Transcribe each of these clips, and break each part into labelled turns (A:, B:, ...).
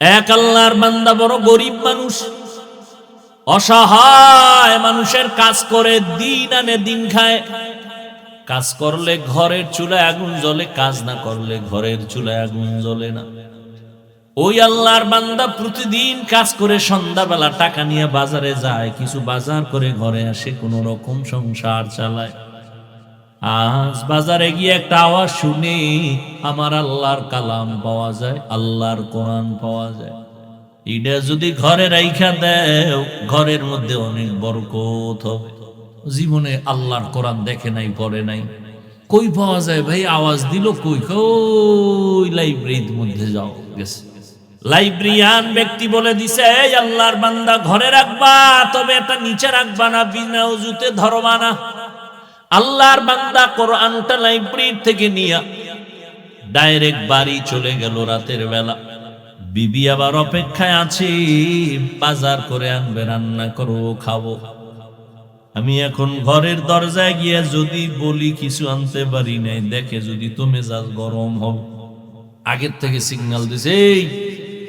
A: এক আল্লাহর বান্দা বড় গরিব মানুষ, অসহায় মানুষের কাজ করে দিন আনে দিন খায়। কাজ করলে ঘরের চুলায় আগুন জ্বলে, কাজ না করলে ঘরের চুলায় আগুন জ্বলে না। ওই আল্লাহর বান্দা প্রতিদিন কাজ করে সন্ধ্যাবেলা টাকা নিয়ে বাজারে যায়, কিছু বাজার করে ঘরে আসে, কোন রকম সংসার চালায়। আজ বাজারে গিয়ে একটা আওয়াজ শুনে আমার আল্লাহর কালাম পাওয়া যায়, আল্লাহর কোরআন পাওয়া যায়। এটা যদি ঘরে রাইখা দেও, ঘরের মধ্যে অনেক বরকত হবে। জীবনে আল্লাহর কোরআন দেখে নাই, পড়ে নাই, কই পাওয়া যায় ভাই? আওয়াজ দিল কই? কই লাইব্রেরির মধ্যে যাও, গেছে। লাইব্রেরিয়ান ব্যক্তি বলে দিছে, এই আল্লাহর বান্দা ঘরে রাখবা, তবে এটা নিচে রাখবা না, বিনা উজুতে ধরবা না। আল্লাহর বান্দা কোরআনটা লাইব্রেরি থেকে নিয়ে ডাইরেক্ট বাড়ি চলে গেল রাতের বেলা। বিবি আবার অপেক্ষায় আছে, বাজার করে আনবে, রান্না করবো, খাবো। আমি এখন ঘরের দরজায় গিয়ে যদি বলি কিছু আনতে পারি নাই, দেখে যদি তো মেজাজ গরম হবে। আগের থেকে সিগন্যাল দিছে, এই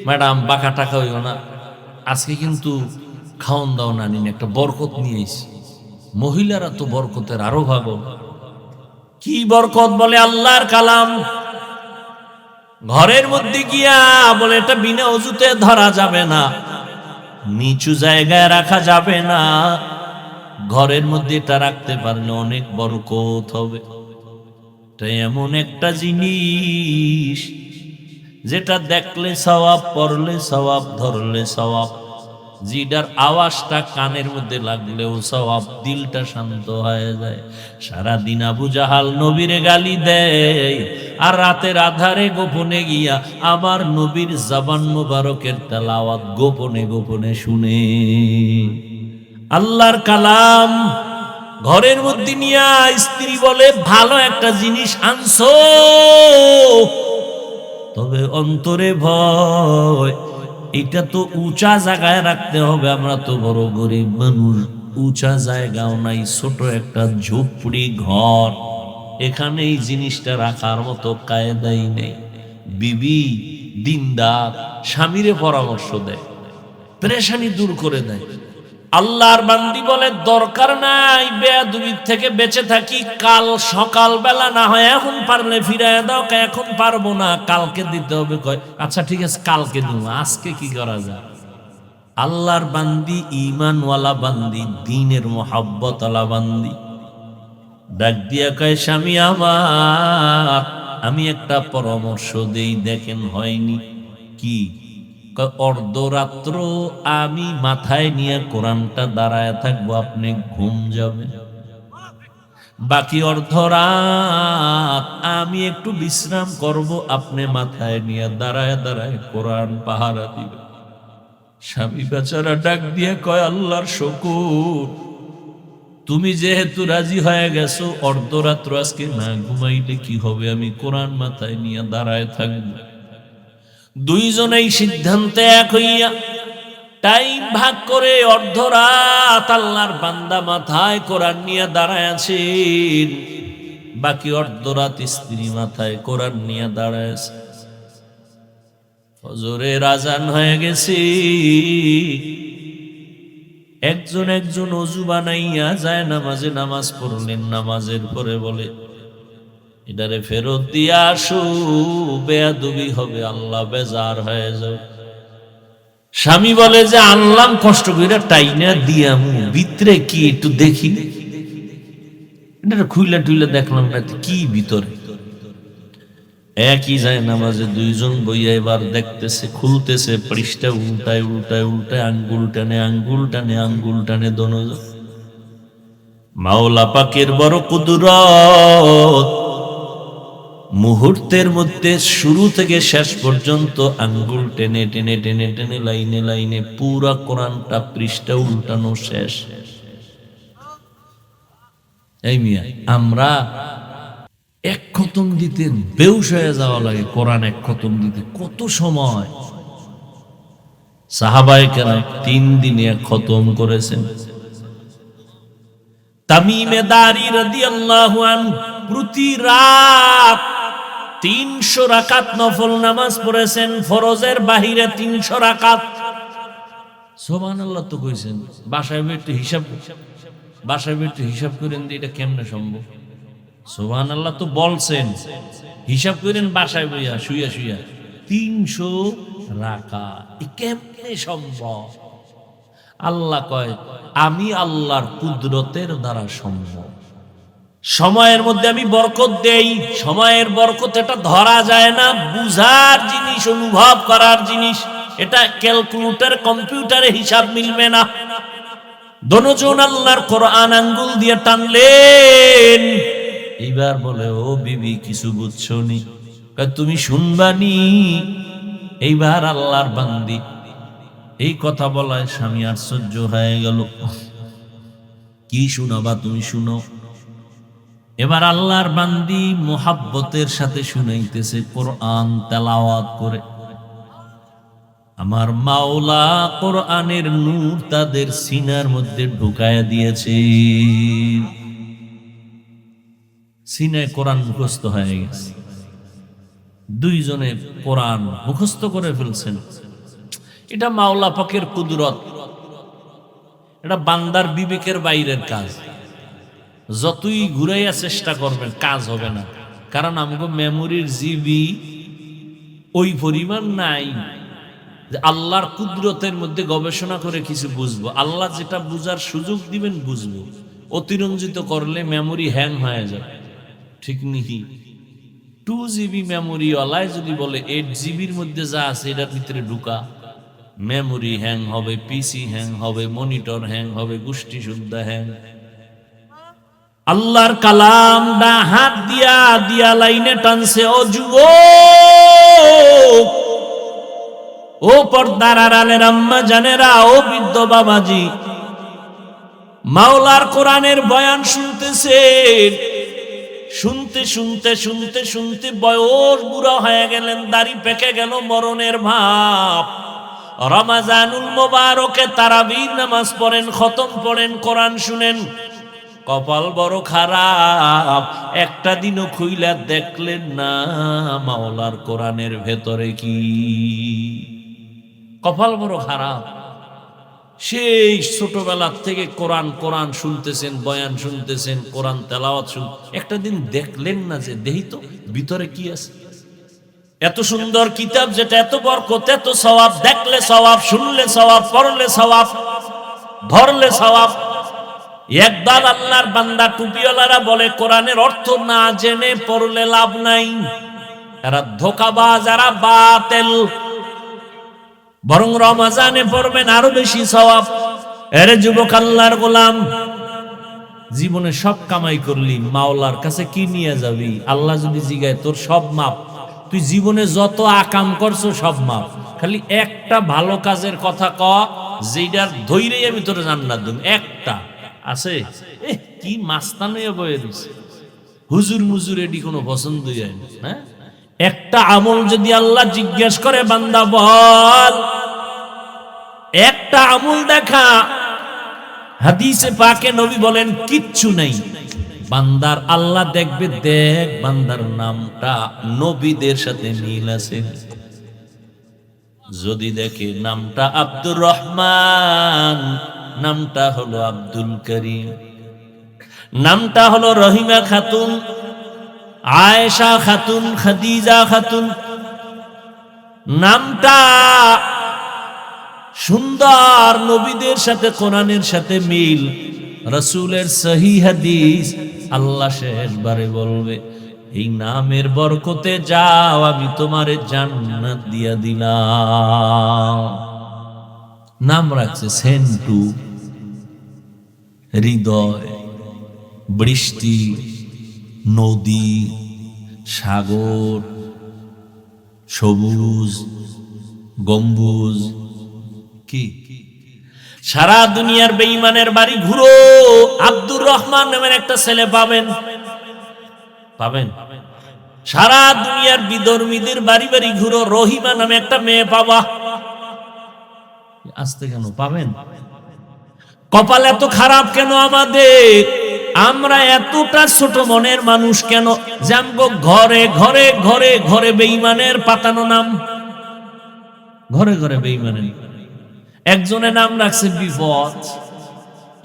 A: ম্যাডাম বাঁকা টাকা হইও না, আজকে কিন্তু খাওন দাও না, নিন একটা বরকত নিয়ে এসি। মহিলারা তো বরকতের আরো ভাগ। কি বরকত? বলে আল্লাহর কালাম। ঘরের মধ্যে গিয়া বলে এটা বিনা অজুতে ধরা যাবে না, নিচু জায়গায় রাখা যাবে না, ঘরের মধ্যে এটা রাখতে পারলে অনেক বরকত হবে। এটা এমন একটা জিনিস যেটা দেখলে সওয়াব, পড়লে সওয়াব, ধরলে সওয়াব, জিডার আওয়াজটা কানের মধ্যে লাগলেও সওয়াব, দিলটা শান্ত হয়ে যায়। সারাদিন আবু জাহাল নবীরে গালি দেয়, আর রাতের আধারে গোপনে গিয়া আমার নবীর জবান মুবারকের তেলাওয়াত গোপনে গোপনে শুনে। আল্লাহর কালাম ঘরের মধ্যে নিয়া স্ত্রী বলে, ভালো একটা জিনিস আনছো, তবে অন্তরে ভয়, এটা তো উঁচা জায়গায় রাখতে হবে। আমরা তো বড় গরিব মানুষ, উঁচা জায়গাও নাই, ছোট একটা ঝুপড়ি ঘর, এখানে এই জিনিসটা রাখার মতো কায়দাই নেই। বিবি দিনদার স্বামীরে পরামর্শ দেয়, পেরেশানি দূর করে দেয়। আল্লাহর বান্দি বলে, দরকার নাই, বেয়াদবির থেকে বেঁচে থাকি, কাল সকাল বেলা না হয়, এখন পারলে ফিরাইয়া দাও। এখন পারবো না, কালকে দিতে হবে। কয় আচ্ছা ঠিক আছে, কালকে দিব, আজকে কি করা যায়? আল্লাহর বান্দি ঈমানওয়ালা বান্দি, দ্বীনের মুহাব্বতওয়ালা বান্দি ডাক দিয়া কয়, স্বামী আমার, আমি একটা পরামর্শ দেই, দেখেন হয়নি কি? অর্ধরাত্র আমি মাথায় নিয়ে কোরআনটা দাঁড়ায় থাকবো, আপনি ঘুম যাবেন। বাকি অর্ধরাত আমি একটু বিশ্রাম করব, আপনি মাথায় নিয়ে দাঁড়ায় দাঁড়ায় কোরআন পাহারা দিবেন। স্বামী বেচারা ডাক দিয়ে কয়, আল্লাহর শুকর, তুমি যেহেতু রাজি হয়ে গেছো, অর্ধরাত্র আজকে না ঘুমাইলে কি হবে, আমি কোরআন মাথায় নিয়ে দাঁড়ায় থাকবো। দুইজনেই সিদ্ধান্তে এক হইয়া টাইম ভাগ করে অর্ধরাত আল্লাহর বান্দা মাথায় কোরআন নিয়ে দাঁড়ায় আছেন, বাকি অর্ধরাত স্ত্রী মাথায় কোরআন নিয়ে দাঁড়ায় আছে। ফজরের আজান হয়ে গেছে, একজন একজন ওযু বানাইয়া যায় নামাজে নামাজ পড়লেন। নামাজের পরে বলে, এটারে ফেরত দিয়া আসো, বেয়াদবি হবে, আল্লাহ বেজার হয়ে যাও। স্বামী বলে যে, আনলাম কষ্ট করে, টাইনা দিয়ামু, ভিতরে কি একটু দেখি। এটা খুইলা টুইলা দেখলাম না, কি ভিতরে? একই যায় নামাজে দুইজন বইয়া এবার দেখতেছে, খুলতেছে পৃষ্ঠা, উল্টায় উল্টায় উল্টায়, আঙ্গুল টানে আঙ্গুল টানে আঙ্গুল টানে দোনোজন। মাওলা পাকের বড় কুদরত, মুহূর্তের মধ্যে শুরু থেকে শেষ পর্যন্ত আঙ্গুল টেনে টেনে টেনে টেনে লাইনে লাইনে পুরা কোরআনটা পৃষ্ঠা উল্টানো শেষ। এই মিয়া, আমরা এক খতম দিতে বেহুশ হয়ে যাওয়া লাগে, কোরআন এক খতম দিতে কত সময়। সাহাবায়ে কেরাম 3 দিনে এক খতম করেছেন। তামিমে দারি রাদিয়াল্লাহু আনহু প্রতি রাত 300 রাকাত নফল নামাজ পড়েছেন, ফরজের বাহিরে 300 রাকাত। সুবহানাল্লাহ তো কইছেন, বাসায় একটু হিসাব করেন যে এটা কেমনে সম্ভব। সুবহানাল্লাহ তো বলছেন, হিসাব করেন বাসায় বইয়া শুইয়া 300 রাকাত কেমনে সম্ভব। আল্লাহ কয় আমি আল্লাহর কুদরতের দ্বারা সম্ভব। সময়ের মধ্যে আমি বরকত দেই, সময়ের বরকত এটা ধরা যায় না, বুঝার জিনিস, অনুভব করার জিনিস। এটা ক্যালকুলেটর কম্পিউটারে হিসাব মিলবে না। দনজন আল্লাহর কোরআন আঙ্গুল দিয়ে টানলেন। এইবার বলে ও বিবি কিছু বুঝছো নি? তুমি শুনবানি। এইবার আল্লাহর বান্দি এই কথা বলায় স্বামী আশ্চর্য হয়ে গেল। কি শুনাবা তুমি শুনো। এবার আল্লাহর বান্দি মোহাব্বতের সাথে শুনাইতেছে কোরআন তেলাওয়াত করে। আমার মাওলা কোরআনের নূর তাদের সিনার মধ্যে ঢুকায়া দিয়েছে। সিনায় কোরআন মুখস্থ হয়ে গেছে, দুইজনে কোরআন মুখস্থ করে ফেলছেন। এটা মাওলা পাকের কুদরত, এটা বান্দার বিবেকের বাইরের কাজ। যতই ঘুরাইয়া চেষ্টা করবেন কাজ হবে না, কারণ আমাকে মেমোরির জিবি ওই পরিমাণ নাই যে আল্লাহর কুদরতের মধ্যে গবেষণা করে কিছু বুঝবো। আল্লাহ যেটা বুঝার সুযোগ দিবেন বুঝবো। অতিরঞ্জিত করলে মেমোরি হ্যাং হয়ে যাবে, ঠিক নাকি? 2 GB মেমোরি ওয়ালায় যদি বলে 8 জিবির মধ্যে যা আছে এটার ভিতরে ঢুকা, মেমোরি হ্যাং হবে, পিসি হ্যাং হবে, মনিটর হ্যাং হবে, গোষ্ঠী শুদ্ধা হ্যাং। আল্লাহর কালাম দা হাত দিয়া দিয়া লাইনে টানছে। ও যুবক, ও পর্দার আড়ালের আম্মা জানেরা, ও বৃদ্ধ বাবাজি, মাওলার কোরআনের বয়ান শুনতেছেন। শুনতে শুনতে শুনতে শুনতে বয়স বুড়া হয়ে গেলেন, দাড়ি পেকে গেল, মরণের ভাব। রমাজানুল মোবারকে তারাবির নামাজ পড়েন, খতম পড়েন, কোরআন শুনেন, কপাল বড় খারাপ। একটা দিনও খুইলা দেখলেন না মাওলার কোরআনের ভেতরে কি। কপাল বড় খারাপ। সেই ছোটবেলা থেকে কোরআন কোরআন শুনতেছেন, বয়ান শুনতেছেন, কোরআন তেলাওয়াত শুন, একটা দিন দেখলেন না যে দেহি তো ভিতরে কি আছে। এত সুন্দর কিতাব যেটা এত বরকত, এত সওয়াব, দেখলে সওয়াব, শুনলে সওয়াব, পড়লে সওয়াব, ধরলে সওয়াব। একদল আল্লাহর বান্দা টুপিওয়ালারা বলে কোরআনের অর্থ না জেনে পড়লে লাভ নাই, এরা ধোঁকাবাজ, এরা বাতিল। বরং রমজানে পড়বেন আরো বেশি সওয়াব। এরে যুবক আল্লাহর গোলাম, জীবনে সব কামাই করলি, মাওলার কাছে কি নিয়ে যাবি? আল্লাহ যদি জিগায় তোর সব মাপ, তুই জীবনে যত আকাম করছো সব মাপ, খালি একটা ভালো কাজের কথা ক যেটার ধৈরেই আমি তোর জান্নাত দেব। একটা আছে, কি মাস্তানে বয়ে দিছে, হুজুর মুজুর এটি কোনো পছন্দই হয় না। হ্যাঁ, একটা আমল যদি আল্লাহ জিজ্ঞেস করে বান্দা বল, একটা আমল দেখা। হাদিসে পাকে নবী বলেন কিচ্ছু নেই, বান্দার আল্লাহ দেখবে, দেখ বান্দার নামটা নবীদের সাথে মিল আছে। যদি দেখে নামটা আব্দুর রহমান, নামটা হলো আব্দুল করিম, নামটা হলো রহিমা খাতুন, আয়েশা খাতুন, খাদিজা খাতুন, নামটা সুন্দর, নবীদের সাথে কোরআনের সাথে মিল, রাসূলের সহিহ হাদিস, আল্লাহ শেষবারে বলবে এই নামের বরকতে যাও, আমি তোমারে জান্নাত দিয়া দিলাম। নাম রাখছে সেন্টু, হৃদয়, বৃষ্টি, নদী, সাগর, সবুজ, গম্বুজ। কি সারা দুনিয়ার বেঈমানের বাড়ি ঘুরো, আব্দুর রহমান নামের একটা ছেলে পাবেন, পাবেন। সারা দুনিয়ার বিধর্মীদের বাড়ি বাড়ি ঘুরো, রহিমা নামে একটা মেয়ে পাবা। আসতে কেন পাবেন? কপাল এত খারাপ কেন আমাদের? আমরা এতটা ছোট মনের মানুষ কেন যে আমগো ঘরে ঘরে ঘরে ঘরে বেঈমানের পাতানো নাম, ঘরে ঘরে বেঈমানের। একজনের নাম রাখছে বিপদ,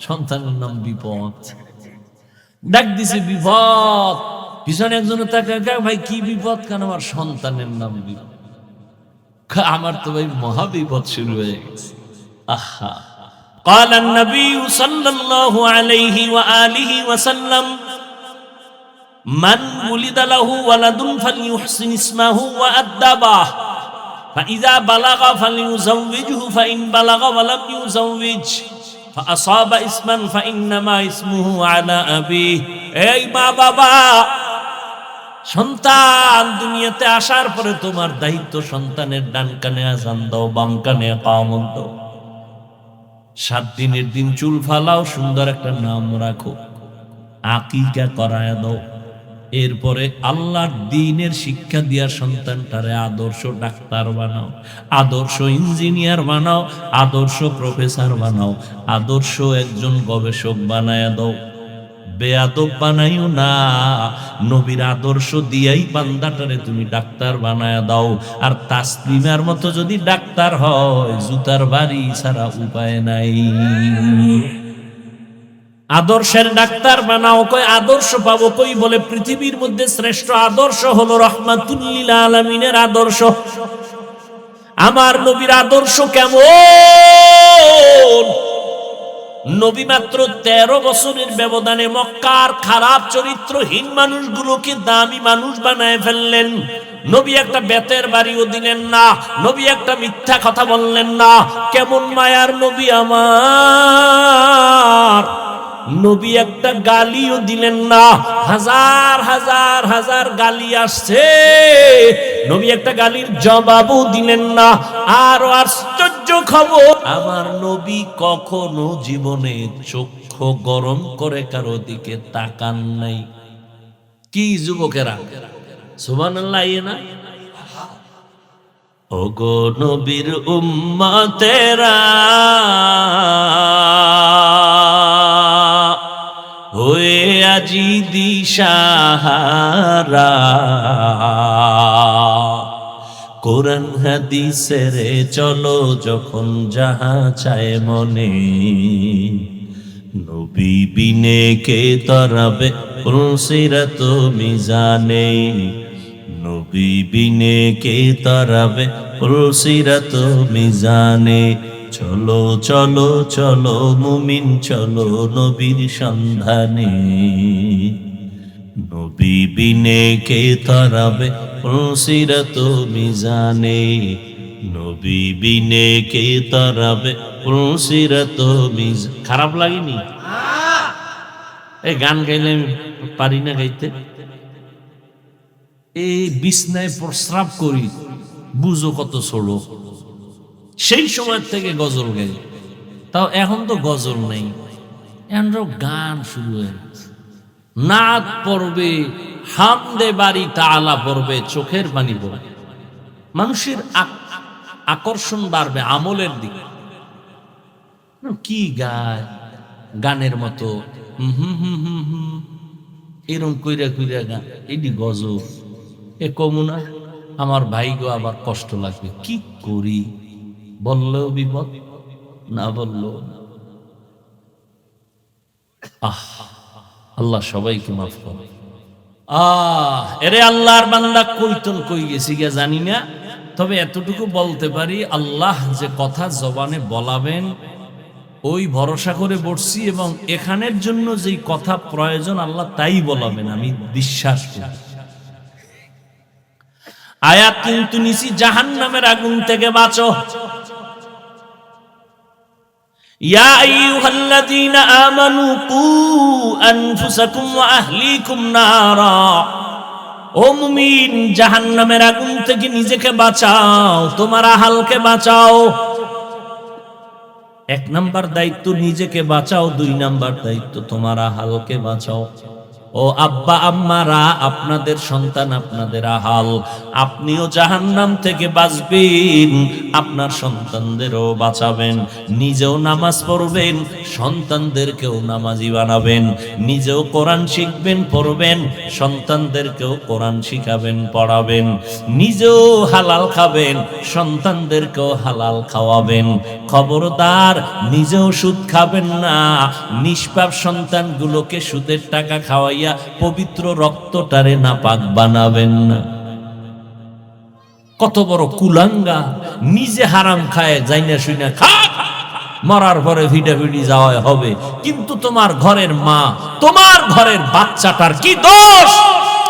A: সন্তানের নাম বিপদ, ডাক দিছে বিপদ। পিছনে একজনের তাকে, ভাই কি বিপদ? কেন? আমার সন্তানের নাম বিপদ। আমার তো ভাই মহা বিপদ শুরু হয়ে গেছে। আহা, قال النبي صلى الله عليه وآله وسلم من ولد له ولد فليحسن اسمه وأدبه فإذا بلغ فليزوجه فإن بلغ ولم يزوج فأصاب اسما فإنما اسمه على أبيه। এই মা বাবা, সন্তান দুনিয়াতে আসার পরে তোমার দায়িত্ব সন্তানের ডান কানে আযান দাও, বাম কানে ইকামত দাও। 7 দিনের দিন চুল ফালাও, সুন্দর একটা নাম রাখো, আকিকা করায় দাও। এরপরে আল্লাহর দ্বীনের শিক্ষা দিয়া সন্তানটারে আদর্শ ডাক্তার বানাও, আদর্শ ইঞ্জিনিয়ার বানাও, আদর্শ প্রফেসর বানাও, আদর্শ একজন গবেষক বানায় দাও। বেয়াদব বানাইও না, নবীর আদর্শ দিয়াই বান্দাটারে তুমি ডাক্তার বানায় দাও। আর তাসলিমার মতো যদি ডাক্তার হয়, জুতার বাড়ি ছাড়া উপায় নাই। আদর্শের ডাক্তার বানাও। কই আদর্শ পাবো কই? বলে পৃথিবীর মধ্যে শ্রেষ্ঠ আদর্শ হলো রাহমাতুল লিল আলামিনের আদর্শ। আমার নবীর আদর্শ কেমন? নবী মাত্র 13 বছরের ব্যবধানে মক্কার খারাপ চরিত্রহীন মানুষগুলোকে দামি মানুষ বানায় ফেললেন। নবী একটা বেতের বাড়িও দিলেন না, নবী একটা মিথ্যা কথা বললেন না। কেমন মায়ার নবী আমার! নবী একটা গালিও দিলেন না। হাজার হাজার হাজার গালি আসছে, নবী একটা গালির জবাবও দিলেন না। আর আশ্চর্য খবর, আমার নবী কখনো জীবনে চক্ষু গরম করে কারো দিকে তাকান নাই। কি যুবকেরা, সুবহানাল্লাহ না? ওগো নবীর উম্মতেরা, হয়ে আজি দিশাহারা, কোরআন হাদিসের চলো যখন যাহা চায় মনে, নবী বিনে কে তরাবে সিরাত মিজানে, নবী বিনে কে তরাবে সিরাত মিজানে। চলো চলো চলো মুমিন চলো নবীর সন্ধানে, নবী বিনে কে তরাবে সিরাত মিজানে, নবী বিনে কে তরাবে সিরাত মিজানে। খারাপ লাগেনি? এই গান গাইলে পারি না গাইতে। এই বিছনায় প্রস্রাব করি, বুঝো কত ছোড়ো। সেই সময় থেকে গজল গাই, তাও এখন তো গজল নেই, এখন গান শুরু হয়ে গেছে। নাত পড়বে, হামদে বাড়ি তাআলা পড়বে, চোখের পানি পড়বে, মানুষের আকর্ষণ বাড়বে আমলের দিকে। কি গায় গানের মতো এরকম কইরা কইরা গান, এটি গজল। এ কমুনা আমার ভাই গো, আবার কষ্ট লাগবে। কি করি? বললেও বিপদ, না বললেও। আল্লাহ সবাইকে মাফ করে। এরে আল্লাহর বান্দা, কইতন কই গেছি গে জানি না, তবে এতটুকু বলতে পারি, আল্লাহ যে কথা জবানে বলাবেন ওই ভরসা করে বসছি, এবং এখানের জন্য যেই কথা প্রয়োজন আল্লাহ তাই বলাবেন, আমি বিশ্বাস করি। আয়াত কিন্তু নিছি, জাহান্নামের আগুন থেকে বাঁচো। ইয়া আইয়ুহাল্লাযীনা আমানু কু আনফুসাকুম ওয়া আহলিকুম নারা। ও মুমিন, জাহান্নামের আগুন থেকে নিজেকে বাঁচাও, তোমার আহলকে বাঁচাও। 1 নাম্বার দায়িত্ব নিজেকে বাঁচাও, 2 নাম্বার দায়িত্ব তোমার আহলকে বাঁচাও। ও আব্বা আম্মারা, আপনাদের সন্তান আপনাদের আহাল, আপনিও জাহান্নাম থেকে বাঁচবেন, আপনার সন্তানদেরও বাঁচাবেন, নিজেও নামাজ পড়বেন, সন্তানদেরকেও নামাজি বানাবেন, নিজেও কোরআন শিখবেন পড়বেন, সন্তানদেরকেও কোরআন শিখাবেন পড়াবেন, নিজেও হালাল খাবেন, সন্তানদেরকেও হালাল খাওয়াবেন। খবরদার নিজেও সুদ খাবেন না, নিষ্পাপ সন্তানগুলোকে সুদের টাকা খাওয়াইয়া পবিত্র রক্তটারে নাপাক বানাবেন না। কত বড় কুলাঙ্গা, নিজে হারাম খায়, যাইনা শুইনা খা, মরার পরে ভিটাভিটি যাওয়া হবে, কিন্তু তোমার ঘরের মা, তোমার ঘরের বাচ্চাটার কি দোষ?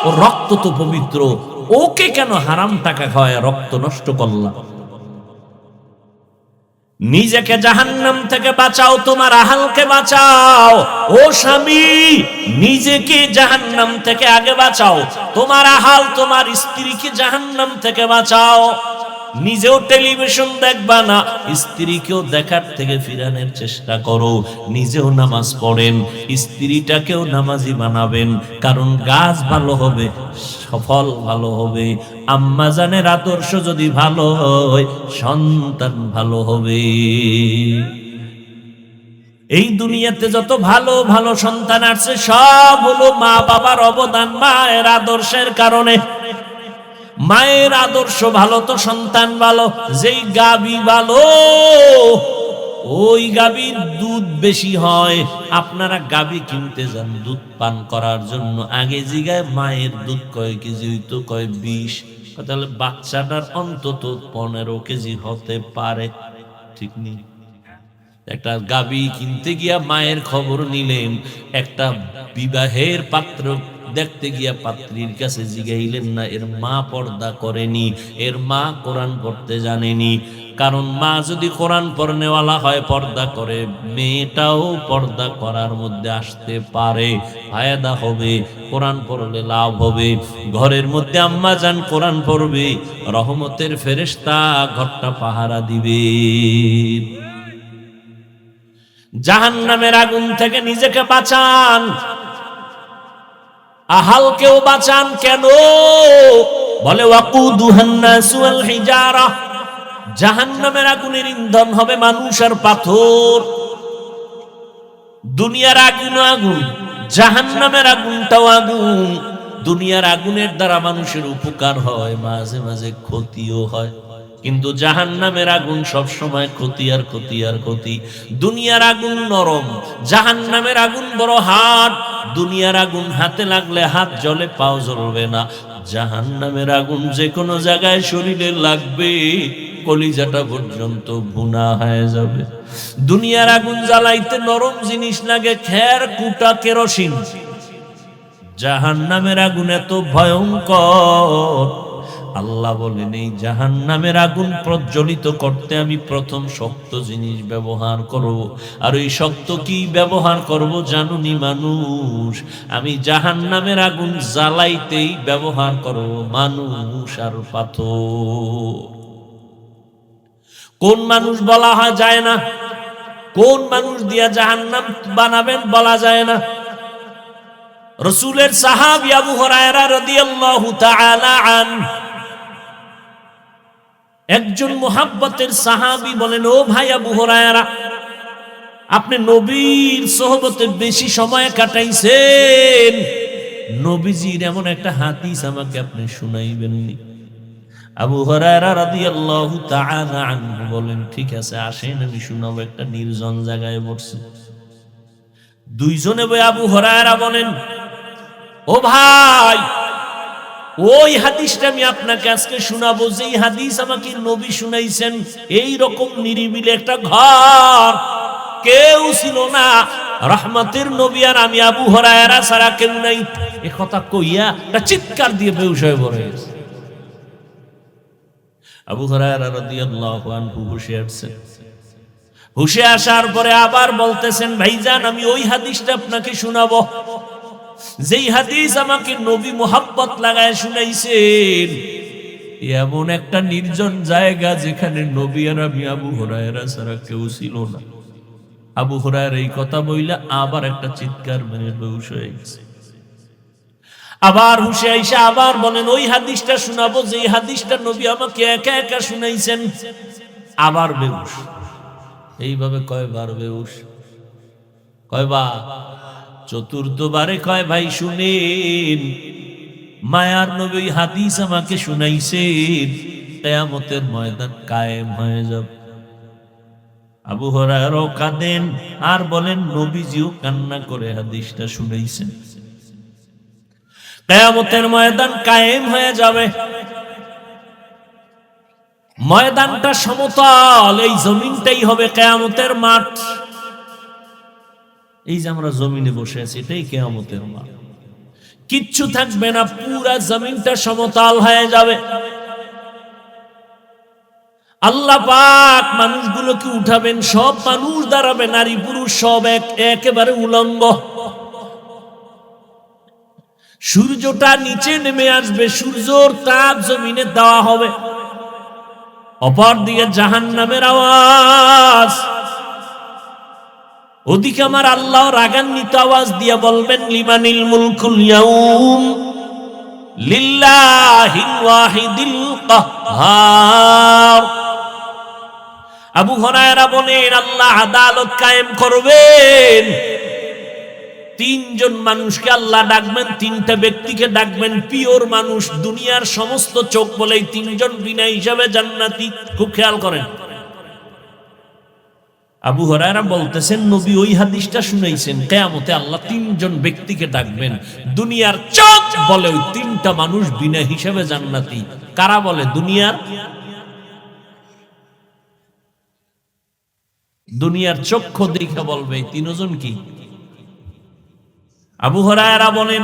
A: ও রক্ত তো পবিত্র, ওকে কেন হারাম টাকা খাওয়ায় রক্ত নষ্ট করলা? নিজেকে জাহান্নাম থেকে বাঁচাও, তোমার আহালকে বাঁচাও। ও স্বামী, নিজেকে জাহান্নাম থেকে আগে বাঁচাও, তোমার আহাল তোমার স্ত্রীকে জাহান্নাম থেকে বাঁচাও। নিজেও টেলিভিশন দেখবা না, স্ত্রীকেও দেখার থেকে ফিরানোর চেষ্টা করো। নিজেও নামাজ পড়েন, স্ত্রীটাকেও নামাজি বানাবেন, কারণ গাছ ভালো হবে, সফল ভালো হবে। আম্মা জানের আদর্শ যদি ভালো হয়, সন্তান ভালো হবে। এই দুনিয়াতে যত ভালো ভালো সন্তান আছে, সব হলো মা বাবার অবদান, মায়ের আদর্শের কারণে। মায়ের আদর্শ ভালো তো সন্তান ভালো। যেই গাবি ভালো, ওই গাবির দুধ বেশি হয়। আপনারা গাবি কিনতে যান দুধ পান করার জন্য, আগে জিগায় মায়ের দুধ কয় কেজি হইতো, কয় 20, তাহলে বাচ্চাটার অন্তত 15 কেজি হতে পারে, ঠিক নেই? একটা গাবি কিনতে গিয়া মায়ের খবর নিলেন, একটা বিবাহের পাত্র দেখতে গিয়া পাত্রীর কাছে জিগাইলেন না এর মা পর্দা করেনি, এর মা কোরআন পড়তে জানেনি। কারণ মা যদি কোরআন পড়নেওয়ালা হয়, পর্দা করে, মেয়েটাও পর্দা করার মধ্যে আসতে পারে, ফায়দা হবে, কোরআন পড়লে লাভ হবে। ঘরের মধ্যে আম্মা জান কোরআন পড়বে, রহমতের ফেরেশতা ঘরটা পাহারা দিবে। জাহান্নামের আগুন থেকে নিজেকে বাঁচান, আহালকেও বাঁচান। কেন? বলে ওয়াকুদুহান নাসু ওয়াল হিজারা, জাহান্নামের আগুনের ইন্ধন হবে মানুষ আর পাথর। দুনিয়ার আগুন আগুন, জাহান্নামের আগুনটাও আগুন। দুনিয়ার আগুনের দ্বারা মানুষের উপকার হয়, মাঝে মাঝে ক্ষতিও হয়, কিন্তু জাহান্নামের আগুন সব সময় ক্ষতি আর ক্ষতি আর ক্ষতি। দুনিয়ার আগুন নরম, জাহান্নামের আগুন বড় হাত। দুনিয়ার আগুন হাতে লাগলে হাত জ্বলে, পাও জ্বলবে না। জাহান্নামের আগুন যে কোনো জায়গায় শরীরে লাগবে, কলিজাটা পর্যন্ত ভুনা হয়ে যাবে। দুনিয়ার আগুন জ্বালাইতে নরম জিনিস লাগে, খের কুটা কেরোসিন। জাহান্নামের আগুন এত ভয়ঙ্কর, আল্লাহ বলেন এই জাহান্নামের আগুন প্রজ্বলিত করতে আমি প্রথম শক্ত জিনিস ব্যবহার করব। আর ওই শক্ত কি ব্যবহার করব জানুনি মানুষ? আমি জাহান্নামের আগুন জ্বালাইতেই ব্যবহার করব মানুষ আর পাথর। কোন মানুষ বলা হয় যায় না, কোন মানুষ দিয়া জাহান্নাম বানাবেন বলা যায় না। রাসূলের সাহাবী আবু হুরায়রা রাদিয়াল্লাহু তাআলা আনহু, একজন মুহাব্বতের সাহাবী বলেন, ও ভাই আবু হুরায়রা, আপনি নবীর সোহবতে বেশি সময় কাটাইছেন, নবীজির এমন একটা হাদিস আমাকে আপনি শুনাইবেননি? আবু হুরায়রা রাদিয়াল্লাহু তাআলা আনহু বলেন, ঠিক আছে আসেন আমি শুনাবো। একটা নির্জন জায়গায় বসছি, দুইজনে বই আবু হুরায়রা বলেন, ও ভাই, ওই হাদিসটা আমি আপনাকে আজকে শোনাবো, যেই হাদিস আমাকে নবী শুনাইছেন। এই রকম নিরিবিলি একটা ঘর, কেউ ছিল না, রহমতের নবী আর আমি আবু হুরায়রা ছাড়া কেউ নাই। এ কথা কইয়া একটা চিৎকার দিয়ে বেহুশ হয়ে পড়ে গেছে। আবু হুরায়রা রাদিয়াল্লাহু আনহু হুশে আসছেন। হুশে আসার পরে আবার বলতেছেন, ভাইজান আমি ওই হাদিসটা আপনাকে শোনাবো, যেই হাদিস আমাকে নবী মুহাব্বত লাগায় শুনাইছেন। এমন একটা নির্জন জায়গা যেখানে নবী আর আমি আবু হুরায়রা ছাড়া কেউ ছিল না। আবু হুরায়রা এই কথা বইলা আবার একটা চিৎকার মেরে বেহুশ হয়ে গেছে। আবার হুশে আইসা আবার বলেন ওই হাদিসটা শোনাবো যে হাদিসটা নবী আমাকে একা একা শুনাইছেন। আবার বেহুশ। এইভাবে কয়বার বেহুশ? কয়বার? চতুর্থবারে কয় ভাই শুনেন, মায়ার নবী হাদিস আমাকে শুনাইছেন, কিয়ামতের ময়দান কায়েম হয়ে যাবে। আবু হুরায়রা কাঁদেন আর বলেন নবীজিও কান্না করে হাদিসটা শুনাইছেন। কিয়ামতের ময়দান কায়েম হয়ে যাবে। ময়দানটা সমতল, এই জমিনটাই হবে কিয়ামতের মাঠ। এই যে আমরা জমিনে বসে আছি এটাই কিয়ামতের মাঠ। কিচ্ছু থাকবে না, পুরা জমিনটা সমতল হয়ে যাবে। আল্লাহ পাক মানুষগুলোকে উঠাবেন, সব মানুষ দাঁড়াবে, নারী পুরুষ সব একেবারে উলঙ্গ। সূর্যটা নিচে নেমে আসবে, সূর্যর তাপ জমিনে দেওয়া হবে। অপর দিকে জাহান্নামের আওয়াজ। ওদিকে আমার আল্লাহ রাগান্বিত আওয়াজ দিয়ে বলবেন লিমানিল মুলকুল ইয়াউম লিল্লাহিল ওয়াহিদিল কাহ্হার। আবু হুরায়রা বলেন আল্লাহ আদালত কায়েম করবেন। তিনজন মানুষকে আল্লাহ ডাকবেন, তিনটা ব্যক্তিকে ডাকবেন, পিওর মানুষ। দুনিয়ার সমস্ত চোখ বলে এই তিনজন বিনা হিসাবে জান্নাতি। খুব খেয়াল করেন। আবু হুরায়রা বলতেছেন নবী ওই হাদিসটা শুনাইছেন, কিয়ামতে আল্লাহ তিনজন ব্যক্তিকে ডাকবেন। দুনিয়ার চোখ বলে ওই তিনটা মানুষ বিনা হিসাবে জান্নাতি। কারা বলে? দুনিয়ার চক্ষু দেখে বলবে এই তিনজন কি? আবু হুরায়রা বলেন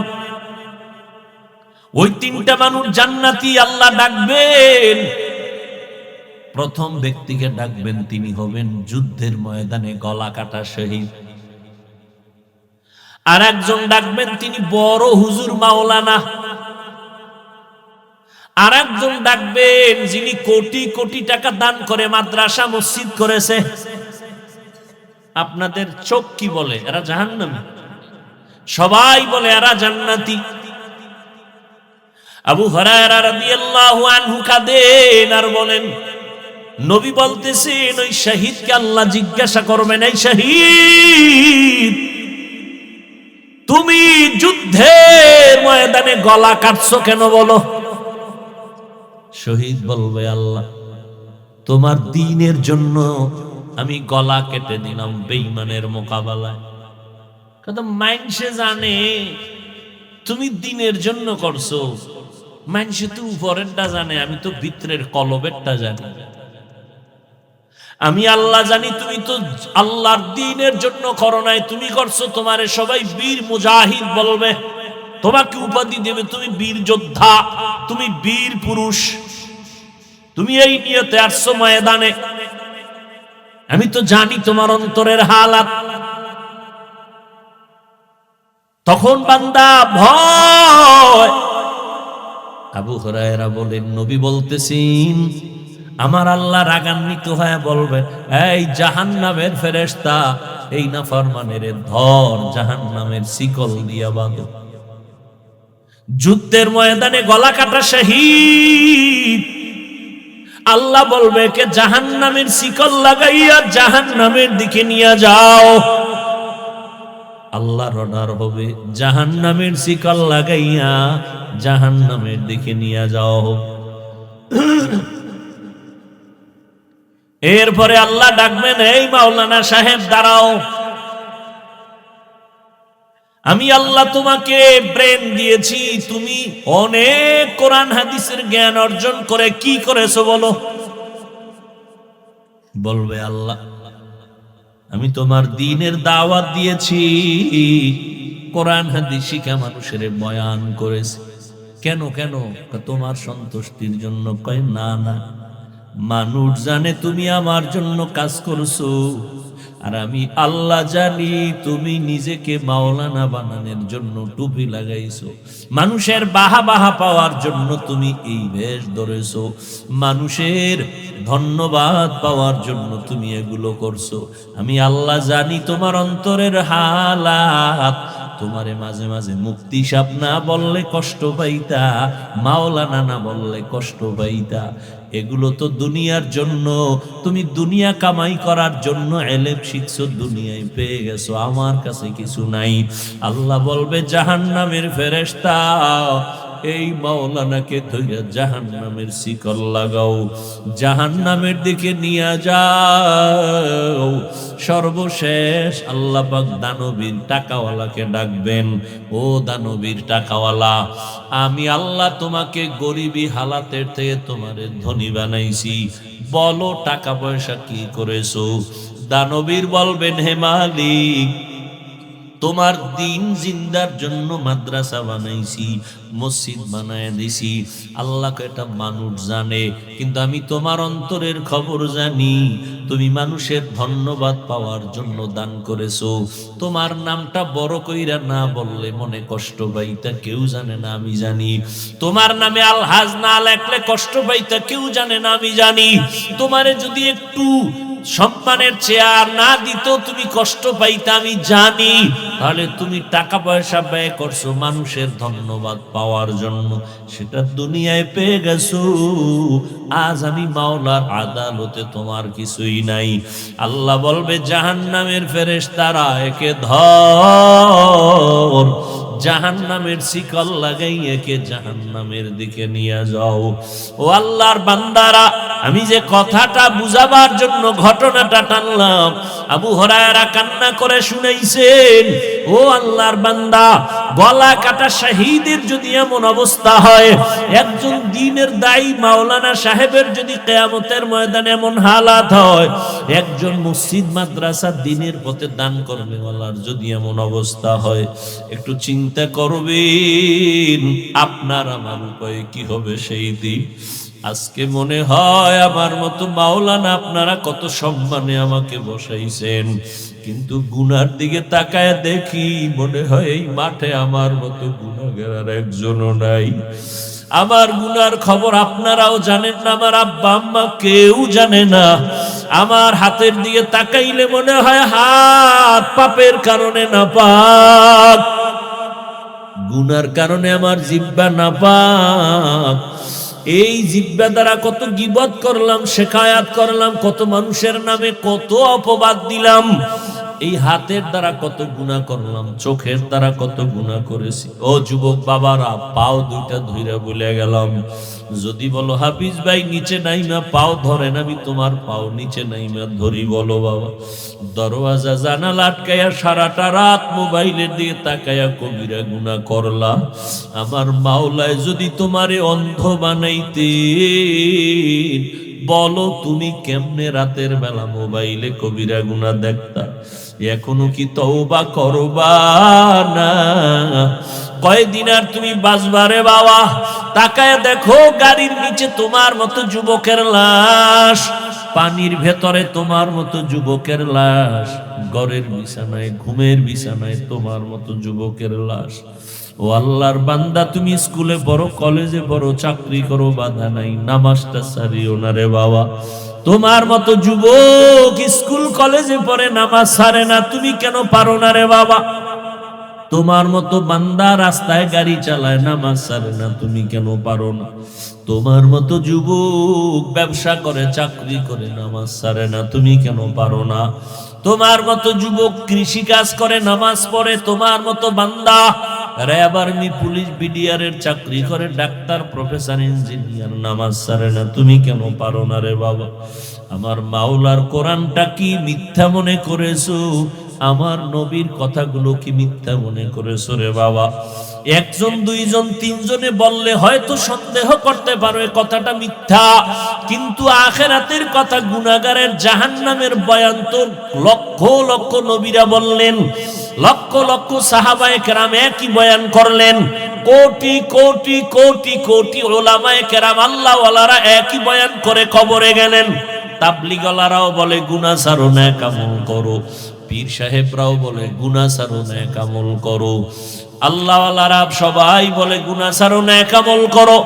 A: ওই তিনটা মানুষ জান্নাতি। আল্লাহ ডাকবেন, প্রথম ব্যক্তিকে ডাকবেন, তিনি হবেন যুদ্ধের ময়দানে গলা কাটা শহীদ। আর একজন ডাকবেন, তিনি বড় হুজুর মাওলানা। আর একজন ডাকবেন যিনি কোটি কোটি টাকা দান করে মাদ্রাসা মসজিদ করেছে। আপনাদের চোখ কি বলে? এরা জাহান্নামী। সবাই বলে এরা জান্নাতি। আবু হুরায়রা রাদিয়াল্লাহু আনহু কাঁদেন আর বলেন নবী বলতেছেন ওই শহীদকে আল্লাহ জিজ্ঞাসা করবেন, এই শহীদ তুমি যুদ্ধের ময়দানে গলা কাটছো কেন বলো? শহীদ বলবে আল্লাহ তোমার দ্বীনের জন্য আমি গলা কেটে দিলাম বেঈমানের মোকাবেলায়। কথা মানুষে জানে তুমি দ্বীনের জন্য করছো, মানুষে তো উপরেরটা জানে, আমি তো ভিতরের কলবেরটা জানি। আমি আল্লাহ জানি তুমি তো আল্লাহর দ্বীনের জন্য করো নাই, তুমি করছো তোমারে সবাই বীর মুজাহিদ বলবে, তোমাকে উপাধি দেবে তুমি বীর যোদ্ধা, তুমি বীর পুরুষ, তুমি এই নিয়তে আসছো ময়দানে। আমি তো জানি তোমার অন্তরের হালাত। তখন বান্দা ভয়। আবু হুরায়রা বলেন নবী বলতেছেন আমার আল্লাহ রাগান্বিত হয়ে বলবে, এই জাহান্নামের ফেরেশতা, এই নাফরমানের ধর, জাহান্নামের শিকল দিয়া বাঁধো। যুদ্ধের ময়দানে গলা কাটা শহীদ, আল্লাহ বলবে কে জাহান্নামের শিকল লাগাইয়া জাহান্নামের দিকে নিয়ে যাও। আল্লাহর অর্ডার হবে জাহান্নামের শিকল লাগাইয়া জাহান্নামের দিকে নিয়ে যাও। এরপরে আল্লাহ ডাকবেন, এই মাওলানা সাহেব দাঁড়াও, আমি আল্লাহ তোমাকে ব্রেন দিয়েছি, তুমি অনেক কোরআন হাদিসের জ্ঞান অর্জন করে কি করেছো বলো? বলবে আল্লাহ আমি তোমার দ্বীনের দাওয়াত দিয়েছি, কোরআন হাদিস শিখা মানুষের বয়ান করেছি। কেন কেন? তোমার সন্তুষ্টির জন্য। কয় না না, মানুষ জানে তুমি আমার জন্য কাজ করছো, আর আমি আল্লাহ জানি তুমি নিজেকে মাওলানা বানানোর জন্য টুপি লাগাইছো, মানুষের বাহা বাহা পাওয়ার জন্য তুমি এই বেশ ধরেছো, মানুষের ধন্যবাদ পাওয়ার জন্য তুমি এগুলো করছো। আমি আল্লাহ জানি তোমার অন্তরের হালাত, তোমারে মাঝে মাঝে মুফতি সাহেব না বললে কষ্ট পাইতা, মাওলানা না বললে কষ্ট পাইতা। এগুলো তো দুনিয়ার জন্য, তুমি দুনিয়া কামাই করার জন্য এলেম শিখছো, দুনিয়ায় পেয়ে গেছো, আমার কাছে কিছু নাই। আল্লাহ বলবে জাহান্নামের ফেরেশতা, এই মাওলানাকে ধইরা জাহান্নামের শিকল লাগাও, জাহান্নামের দিকে নিয়ে যাও। সর্বশেষ আল্লাহ পাক দানবীর টাকাওয়ালাকে ডাকবেন, ও দানবীর টাকাওয়ালা, আমি আল্লাহ তোমাকে গরিবী হালাতের থেকে তোমারে ধনী বানাইছি, বলো টাকা পয়সা কি করেছো? দানবীর বলবেন, হে মালিক, তোমার দিন জিন্দার জন্য মাদ্রাসা বানাইছি, মসজিদ বানায় দিছি। আল্লাহকে এটা মানুষ জানে, কিন্তু আমি তোমার অন্তরের খবর জানি। তুমি মানুষের ধন্যবাদ পাওয়ার জন্য দান করেছো। তোমার নামটা বড় কইরা না বললে মনে কষ্ট পাইতা, কেউ জানে না, আমি জানি। তোমার নামে আলহাজ না লেখলে কষ্ট পাইতা, কেউ জানে না, আমি জানি। তোমারে যদি একটু সম্মানের চেয়ার না দিত তুমি কষ্ট পাইতা, আমি জানি। তাহলে তুমি টাকা পয়সা ব্যয় করছো মানুষের ধন্যবাদ পাওয়ার জন্য, সেটা দুনিয়ায় পেয়ে গেছো। আজ আমি মাওলার আদালতে তোমার কিছুই নাই। আল্লাহ বলবে জাহান্নামের ফেরেশতারা, একে ধর, জাহান্নামের শিকল লাগাই একে জাহান্নামের দিকে নিয়ে যাও। ও আল্লাহর বান্দারা, আমি যে কথাটা বুঝাবার জন্য ঘটনাটা টানলাম, আবু হুরায়রা কান্না করে শুনাইছেন। ও আল্লাহর বান্দা, গলা কাটা শহীদের যদি এমন অবস্থা হয়, একজন দ্বীনের দায়ী মাওলানা সাহেবের যদি কিয়ামতের ময়দানে এমন হালাত হয়, একজন মসজিদ মাদ্রাসা দ্বীনের পথে দান করবে ওয়ালার যদি এমন অবস্থা হয়, একটু চিন্তা করবেন আপনার আমার উপায় কি হবে সেই দিন। আজকে মনে হয় আমার মতো মাওলানা আপনারা কত সম্মানে আমাকে বসাইছেন, কিন্তু গুনার দিকে তাকায় দেখি মনে হয় এই মাঠে আমার মতো গুনাহগার আর একজনও নাই। আমার গুনার খবর আপনারাও জানেন না, আমার আব্বা আম্মা কেউ জানে না। আমার হাতের দিকে তাকাইলে মনে হয় হাত পাপের কারণে নাপাক, গুনার কারণে আমার জিহ্বা নাপাক। এই জিহ্বা দ্বারা কত গীবত করলাম, শেখায়াত করলাম, কত মানুষের নামে কত অপবাদ দিলাম। এই হাতের দ্বারা কত গুনাহ করলাম, চোখের দ্বারা কত গুনাহ করেছি। ও যুবক বাবারা, পাও দুইটা ধইরা বলে গেলাম, যদি বলো হাফিজ ভাই নিচে নাইমা পাও ধরেন, আমি তোমার পাও নিচে নাইমা ধরি। বলো বাবা, দরওয়াজা জানালা আটকায়া সারাটা রাত মোবাইলের দিকে তাকায়া কবিরা গুনাহ করলা। আমার মাওলায় যদি তোমারে অন্ধ বানাইতে, বলো তুমি কেমনে রাতের বেলা মোবাইলে কবিরা গুনাহ দেখতা? এখনো কি তওবা করবা না? কয়দিন আর তুমি বাঁচবারে বাবা? তাকায় দেখো গাড়ির নিচে তোমার মতো যুবকের লাশ, পানির ভেতরে তোমার মতো যুবকের লাশ, ঘরের বিছানায় ঘুমের বিছানায় তোমার মতো যুবকের লাশ। ও আল্লাহর বান্দা, তুমি স্কুলে পড়ো, কলেজে পড়ো, চাকরি করো, বাধা নাই, নামাজটা ছাড়িও না রে বাবা। তোমার মতো যুবক স্কুল কলেজে পড়ে, নামাজ ছাড়ে না, তুমি কেন পারো না রে বাবা? তোমার মতো বান্দা রাস্তায় গাড়ি চালায়, নামাজ ছাড়ে না, তুমি কেন পারো না? তোমার মতো যুবক ব্যবসা করে, চাকরি করে, নামাজ ছাড়ে না, তুমি কেন পারো না? তোমার মতো যুবক কৃষি কাজ করে, নামাজ পড়ে, তোমার মতো বান্দা র্যাব, আর্মি, পুলিশ, বিডিআর এর চাকরি করে, ডাক্তার, প্রফেসর, ইঞ্জিনিয়ার, নামাজ ছাড়ে না, তুমি কেন পারো না রে বাবা? আমার মাওলার কোরআনটা কি মিথ্যা মনে করেছো? আমার নবীর কথাগুলো কি মিথ্যা মনে করেছো রে বাবা? একজন, দুইজন, তিনজনে বললে হয়তো সন্দেহ করতে পারো এ কথাটা মিথ্যা, কিন্তু আখিরাতের কথা, গুনাহগারের জাহান্নামের বয়ান তো লক্ষ লক্ষ নবীরা বললেন, লক্ষ লক্ষ সাহাবায়ে কেরাম একই বয়ান করলেন, কোটি কোটি কোটি কোটি উলামায়ে কেরাম আল্লাহ ওয়ালারা একই বয়ান করে কবরে গেলেন। তাবলীগওয়ালারাও বলে গুনাহ ছাড়ো, নেক আমল করো। পীর সাহেবরাও বলে গুনাহ ছাড়ো, নেক আমল করো। আল্লাহ ওয়ালারা সবাই বলে গুনাহ ছাড়ো, নেক আমল করো।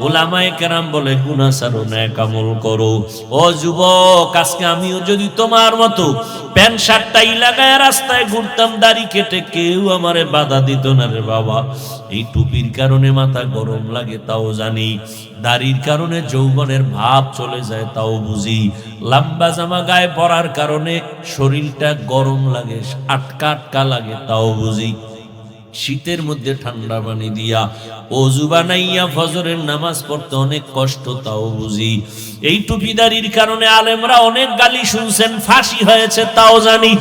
A: উলামায়ে কেরাম বলে গুনাহ ছাড়ো, নেক আমল করো। ও যুবক, আজকে আমিও যদি তোমার মতো প্যান্ট শার্টটাই লাগায় রাস্তায় ঘুরতাম, দাড়ি কেটে, কেউ আমারে বাধা দিত না রে বাবা। এই টুপির কারণে মাথা গরম লাগে তাও জানি, দাড়ির কারণে যৌবনের ভাব চলে যায় তাও বুঝি, লম্বা জামা গায়ে পরার কারণে শরীরটা গরম লাগে, আটকা আটকা লাগে তাও বুঝি, শীতের মধ্যে ঠান্ডা পানি দিয়া ওযু বানাইয়া ফজরের নামাজ পড়তে অনেক কষ্ট তাও বুঝি। এই টুপিদারির কারণে আলেমরা অনেক গালি শুনছেন, ফাঁসি হয়েছে তাও জানি।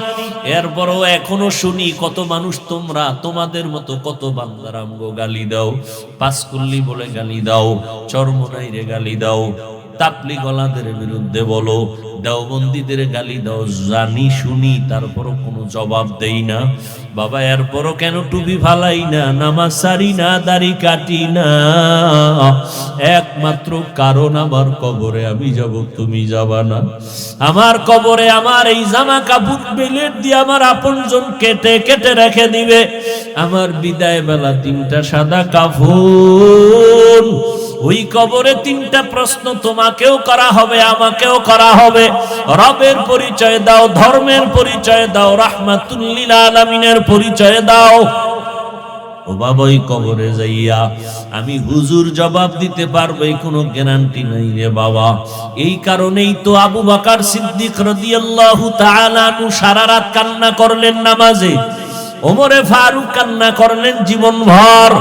A: এরপরও এখনো শুনি কত মানুষ, তোমরা তোমাদের মতো কত বান্দার আমগো গালি দাও, পাঁচকুল্লি বলে গালি দাও, চরমনাইরে গালি দাও, তাপলি গলাদের বিরুদ্ধে বলো, দেওবন্দীদের গালি দাও, জানি শুনি, তারপরও কোনো জবাব দেই না। বাবা এরপরও কেন টুপি ফালাই না, নামাজ সারি না, দাড়ি কাটি না? একমাত্র কারণ আমার কবরে আমি যাব, তুমি যাবা না। আমার কবরে আমার এই জামা কাপড় বেলেট দিয়ে আমার আপনজন কেটে কেটে রেখে দিবে। আমার বিদায় বেলা 3টা সাদা কাফন, ওই কবরে 3টা প্রশ্ন তোমাকেও করা হবে, আমাকেও করা হবে। রবের পরিচয় দাও, ধর্মের পরিচয় দাও, রাহমাতুল লিল আলামিনের পরিচয় দাও। ও বাবা ওই কবরে যাইয়া আমি হুজুর জবাব দিতে পারবো এই কোনো গ্যারান্টি নাই রে বাবা। এই কারণেই তো আবু বকর সিদ্দিক রাদিয়াল্লাহু তাআলা আনহু সারা রাত কান্না করলেন নামাজে, ওমরে ফারুক কান্না করলেন জীবনভর,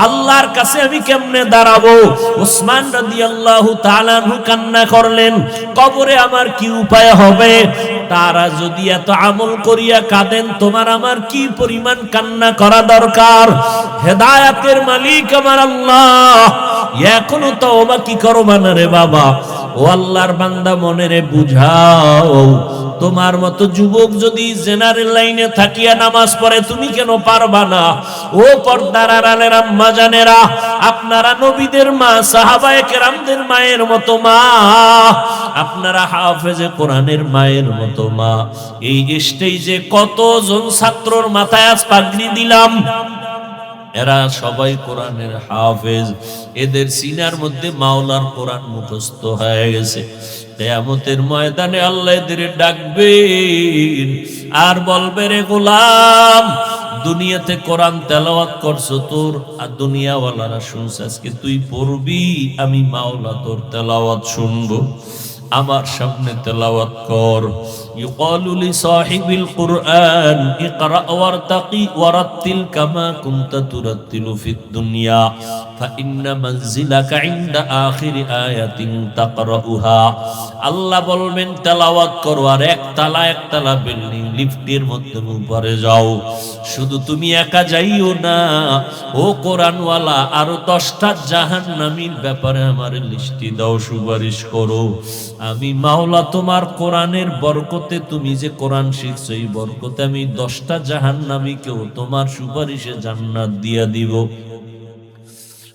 A: আল্লাহর কাছে আমি কেমনে দাঁড়াবো। উসমান রাদিয়াল্লাহু তাআলা আনহু কান্না করলেন, কবরে আমার কি উপায় হবে। তারা যদি এত আমল করিয়া কাঁদেন, তোমার আমার কি পরিমাণ কান্না করা দরকার। হেদায়েতের মালিক আমার আল্লাহ, এখনো তওবা কি করবা না রে বাবা? ও আল্লাহর বান্দা মনে রে বুঝাও, তোমার মতো যুবক যদি জেনারেল লাইনে থাকিয়া নামাজ পড়ে, তুমি কেন পারবা না? ও পর্দার আড়ালের আম্মা জানেরা, আপনারা নবীদের মা, সাহাবায়ে কেরামদের মায়ের মতো মা, আপনারা হাফেজে কোরআনের মায়ের মতো মা। এই স্টেজে কতজন ছাত্রর মাথায় আজ পাগড়ি দিলাম, এরা সবাই কোরআনের হাফেজ, এদের সিনার মধ্যে মাওলার কোরআন মুখস্থ হয়ে গেছে। কিয়ামতের ময়দানে আল্লাহ এদের ডাকবেন আর বলবে, রে গোলাম, দুনিয়াতে কোরআন তেলাওয়াত করছো, তোর আর দুনিয়াওয়ালারা শুনছে, আজকে তুই পড়বি, আমি মাওলা তোর তেলাওয়াত শুনবো, আমার সামনে তেলাওয়াত কর। ইউকালু লি সাহিবিল কুরআন ইকরা ওয়ারতাকি ওয়ারাতিল কামা কুনতা তুরাতিলু ফিদ দুনিয়া ফাইন্না মানজিলাকা ইনদা আখিরি আয়াতিন তাকরাউহা। আল্লাহ বলবেন তেলাওয়াত করো, আর একতলা বিল্ডিং লিফটের মধ্যে উপরে যাও। শুধু তুমি একা যাইও না, ও কোরআনওয়ালা, আরো 10টা জাহান্নামীর ব্যাপারে আমার লিস্টি দাও, সুপারিশ করো। আমি মাওলা তোমার কোরআনের বরকতে, তুমি যে কোরআন শিখছো এই বরকতে আমি 10টা জাহান্নামীকেও তোমার সুপারিশে জান্নাত দিয়া দিব।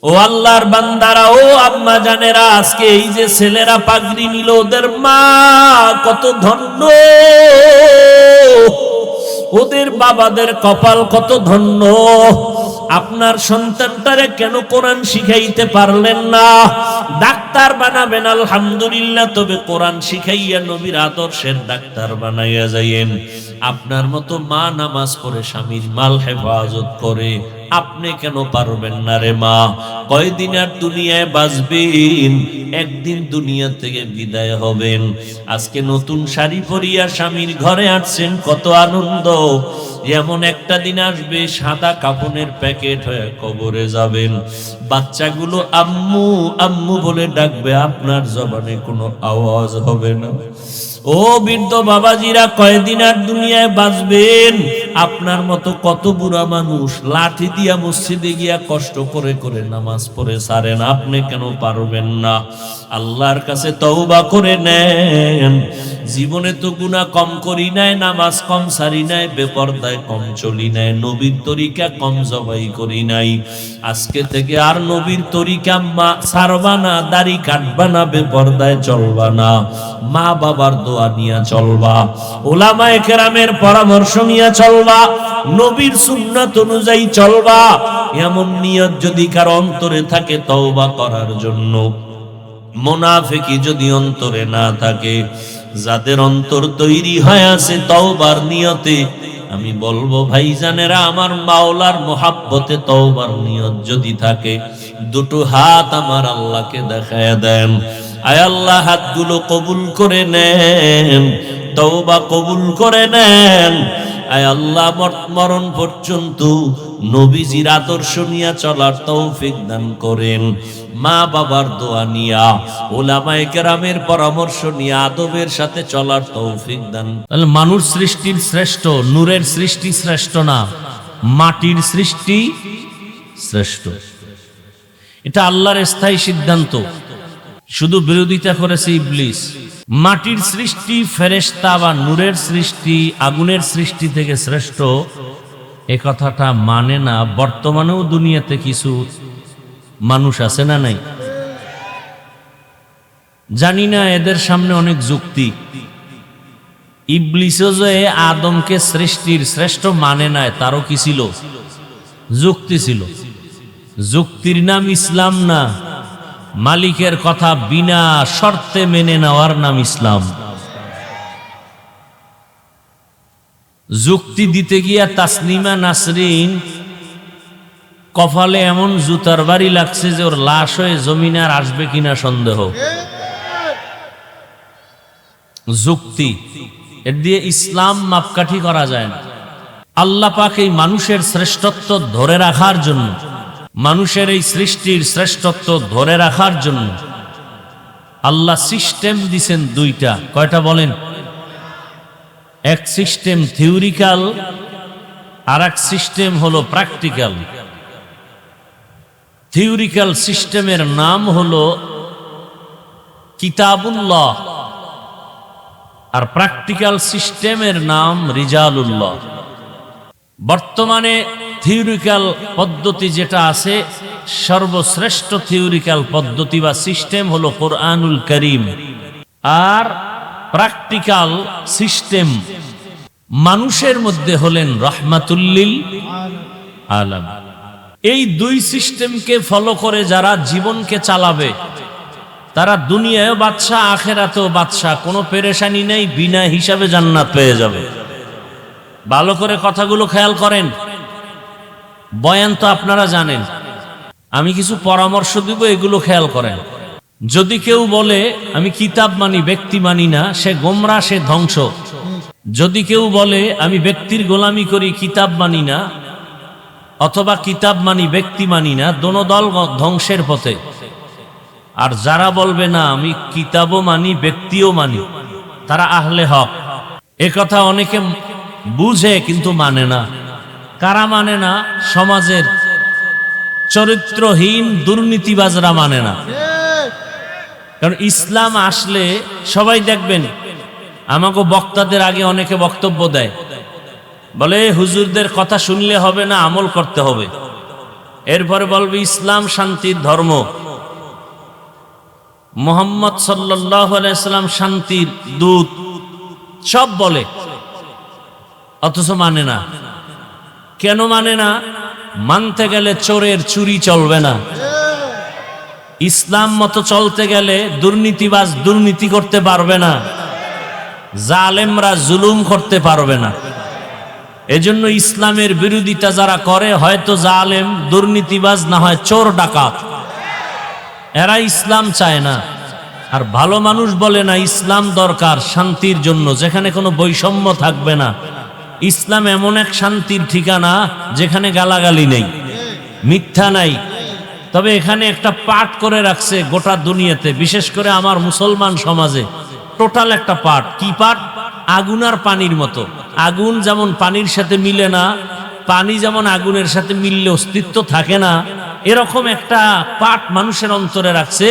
A: ও আল্লাহর বান্দারা, ও আম্মা জানেরা, আজকে এই যে ছেলেরা পাগড়ি নিল, ওদের মা কত ধন্য, ওদের বাবাদের কপাল কত ধন্য। আপনার সন্তানটারে কেন কোরআন শিখাইতে পারলেন না? ডাক্তার বানাবেন আলহামদুলিল্লাহ, তবে কোরআন শিখাইয়া নবীর আদর্শের ডাক্তার বানাইয়া যাইয়েন। আপনার মতো মা নামাজ পড়ে স্বামীর মাল হেফাজত করে, আপনি কেন পারবেন না রে মা? কয়দিন আর দুনিয়ায় বাঁচবেন, একদিন দুনিয়া থেকে বিদায় হবেন। আজকে নতুন শাড়ি পরিয়া স্বামীর ঘরে আসছেন, কত আনন্দ। এমন একটা দিন আসবে সাদা কাফনের প্যাকেট হয়ে কবরে যাবেন। বাচ্চাগুলো আম্মু আম্মু বলে ডাকবে, আপনার জবানে কোনো আওয়াজ হবে না। ও বৃদ্ধ বাবাজিরা, কয়দিন আর দুনিয়ায় বাঁচবেন? আপনার মতো কত বুড়া মানুষ লাঠি দিয়া মসজিদে গিয়া কষ্ট করে করে নামাজ পড়ে সারেন, আপনি কেন পারবেন না? আল্লাহর কাছে তওবা করে নেন। জীবনে তো গুনাহ কম করি নাই, নামাজ কম সারি নাই, বেপরদায় কম চলি নাই, নবীর তরিকা কম জবাই করি নাই। আজকে থেকে আর নবীর তরিকা ছাড়বা না, দাড়ি কাটবা না, বেপরদায় চলবা না, মা বাবার দোয়া নিয়া চলবা, উলামায়ে কেরামের পরামর্শ নিয়া চলবা, নবীর সুন্নাত অনুযায়ী চলবা। এমন নিয়ত যদি কারো অন্তরে থাকে তওবা করার জন্য, মুনাফিকি যদি অন্তরে না থাকে, যাদের অন্তর তৈরি হয়ে আছে তওবার নিয়তে, আমি বলবো ভাইজানেরা, আমার মাওলার মোহাব্বতে তওবার নিয়ত যদি থাকে, দুটো হাত আমার আল্লাহকে দেখায় দেন। আয় আল্লাহ, হাতগুলো কবুল করে নেন, তওবা কবুল করে নেন। আয় আল্লাহ, মরণ পর্যন্ত নবীজির আদর্শ নিয়ে চলার তৌফিক দান করেন। মা বাবার দোয়া নিয়া, উলামায়ে কেরামের পরামর্শ নিয়ে আদবের সাথে চলার তৌফিক দান। তাহলে মানুষ সৃষ্টির শ্রেষ্ঠ, নূরের সৃষ্টি শ্রেষ্ঠ না, মাটির সৃষ্টি শ্রেষ্ঠ। এটা আল্লাহর স্থায়ী সিদ্ধান্ত, শুধু বিরোধিতা করেছে ইবলিস। মাটির সৃষ্টি ফেরেশতা বা নূরের সৃষ্টি আগুনের সৃষ্টি থেকে শ্রেষ্ঠ, এ কথাটা মানে না। বর্তমানেও দুনিয়াতে কিছু মানুষ আছে না নাই, জানি না, এদের সামনে অনেক যুক্তি। ইবলিসও যে আদমকে সৃষ্টির শ্রেষ্ঠ মানে নাই, তারও কি ছিল? যুক্তি ছিল। যুক্তির নাম ইসলাম না, মালিকের কথা বিনা শর্তে মেনে নেওয়ার নাম ইসলাম। যুক্তি দিতে গিয়া তাসলিমা নাসরিন কপালে এমন জুতার বাড়ি লাগছে যে ওর লাশ হয়ে জমিনে আর আসবে কিনা সন্দেহ। যুক্তি, এর দিয়ে ইসলাম মাপকাঠি করা যায় না। আল্লাহ পাক এই মানুষের শ্রেষ্ঠত্ব ধরে রাখার জন্য, মানুষের এই সৃষ্টির শ্রেষ্ঠত্ব ধরে রাখার জন্য আল্লাহ সিস্টেম দিছেন দুইটা। কয়টা বলেন? এক সিস্টেম থিওরিক্যাল, আর এক সিস্টেম হলো প্র্যাকটিক্যাল। থিওরিক্যাল সিস্টেমের নাম হলো কিতাবুল্লাহ, আর প্র্যাকটিক্যাল সিস্টেমের নাম রিজালুল্লাহ। বর্তমানে থিওরিক্যাল পদ্ধতি যেটা আছে, সর্বশ্রেষ্ঠ থিওরিক্যাল পদ্ধতি বা সিস্টেম হলো কোরআনুল কারীম, আর প্র্যাকটিক্যাল সিস্টেম মানুষের মধ্যে হলেন রাহমাতুল লিল আলামিন। এই দুই সিস্টেমকে ফলো করে যারা জীবনকে চালাবে, তারা দুনিয়ায়ও বাদশাহ, আখেরাতেও বাদশাহ, কোনো পেরেশানি নেই, বিনা হিসাবে জান্নাত পেয়ে যাবে। ভালো করে কথাগুলো খেয়াল করেন। বয়ান তো আপনারা জানেন, আমি কিছু পরামর্শ দিব, এগুলো খেয়াল করেন। যদি কেউ বলে আমি কিতাব মানি, ব্যক্তি মানি না, সে গোমরা, সে ধ্বংস। যদি কেউ বলে আমি ব্যক্তির গোলামি করি, কিতাব মানি না, অথবা কিতাব মানি ব্যক্তি মানি না, দোনো দল ধ্বংসের পথে। আর যারা বলবে না আমি কিতাবও মানি ব্যক্তিও মানি, তারা আহলে হক। এ কথা অনেকে বুঝে কিন্তু মানে না। কারা মানে না? সমাজের চরিত্রহীন দুর্নীতিবাজরা মানে না। কারণ ইসলাম আসলে সবাই দেখবেন, আমাকে বক্তাদের আগে অনেকে বক্তব্য দেয়, বলে হুজুরদের কথা শুনলে হবে না, আমল করতে হবে। এরপরে বলবে ইসলাম শান্তির ধর্ম, মুহাম্মদ সাল্লাল্লাহু আলাইহি সাল্লাম শান্তির দূত, সব বলে, অথচ মানে না। কেন মানে না? মানতে গেলে চোরের চুরি চলবে না, ইসলাম মতো চলতে গেলে দুর্নীতিবাজ দুর্নীতি করতে পারবে না, জালেমরা জুলুম করতে পারবে না। এজন্য ইসলামের বিরোধিতা যারা করে, হয়তো জালেম দুর্নীতিবাজ, না হয় চোর ডাকাত, এরা ইসলাম চায় না। আর ভালো মানুষ বলে না ইসলাম দরকার শান্তির জন্য, যেখানে কোনো বৈষম্য থাকবে না। ইসলাম এমন এক শান্তির ঠিকানা যেখানে গালাগালি নেই, মিথ্যা নাই। তবে এখানে একটা পাঠ করে রাখছে গোটা দুনিয়াতে, বিশেষ করে আমার মুসলমান সমাজে টোটাল একটা পাঠ। কি পাঠ? আগুন আর পানির মতো। আগুন যেমন পানির সাথে মিলে না, পানি যেমন আগুনের সাথে মিললে অস্তিত্ব থাকে না, এরকম একটা পাঠ মানুষের অন্তরে রাখছে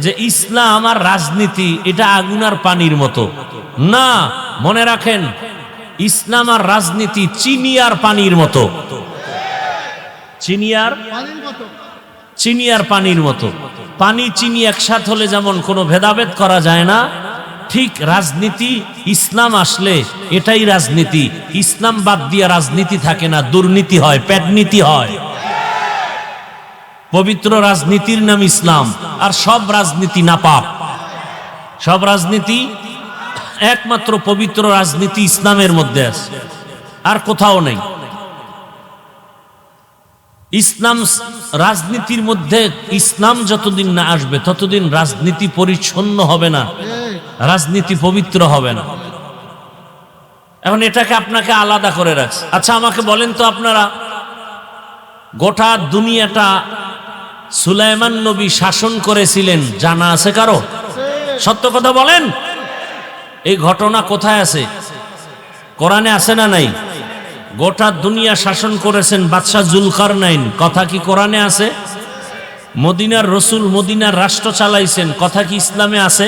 A: যে ইসলাম আর রাজনীতি এটা আগুন আর পানির মতো না। মনে রাখেন, ইসলাম আর রাজনীতি চিনি আর পানির মতো, চিনি আর পানির মতো। পানি চিনি একসাথে হলে যেমন কোনো ভেদাভেদ করা যায় না, ঠিক রাজনীতি ইসলাম আসলে এটাই রাজনীতি। ইসলাম বাদ দিয়ে রাজনীতি থাকে না, দুর্নীতি হয়, পেটনীতি হয়। পবিত্র রাজনীতির নাম ইসলাম, আর সব রাজনীতি নাপাক, সব রাজনীতি একমাত্র পবিত্র রাজনীতি ইসলামের মধ্যে আছে, আর কোথাও নেই। ইসলাম রাজনীতির মধ্যে ইসলাম যতদিন না আসবে ততদিন রাজনীতি পরিচ্ছন্ন হবে না, রাজনীতি পবিত্র হবে না। এখন এটাকে আপনাকে আলাদা করে রাখছে। আচ্ছা আমাকে বলেন তো, আপনারা গোটা দুনিয়াটা সুলাইমান নবী শাসন করেছিলেন, জানা আছে কারো? সত্য কথা বলেন, এই ঘটনা কোথায় আছে? কোরআনে আছে না নাই? গোটা দুনিয়া শাসন করেছেন বাদশাহ জুলকারনাইন, কথা কি কোরআনে আছে? মদিনার রসুল মদিনার রাষ্ট্র চালাইছেন, কথা কি ইসলামে আছে?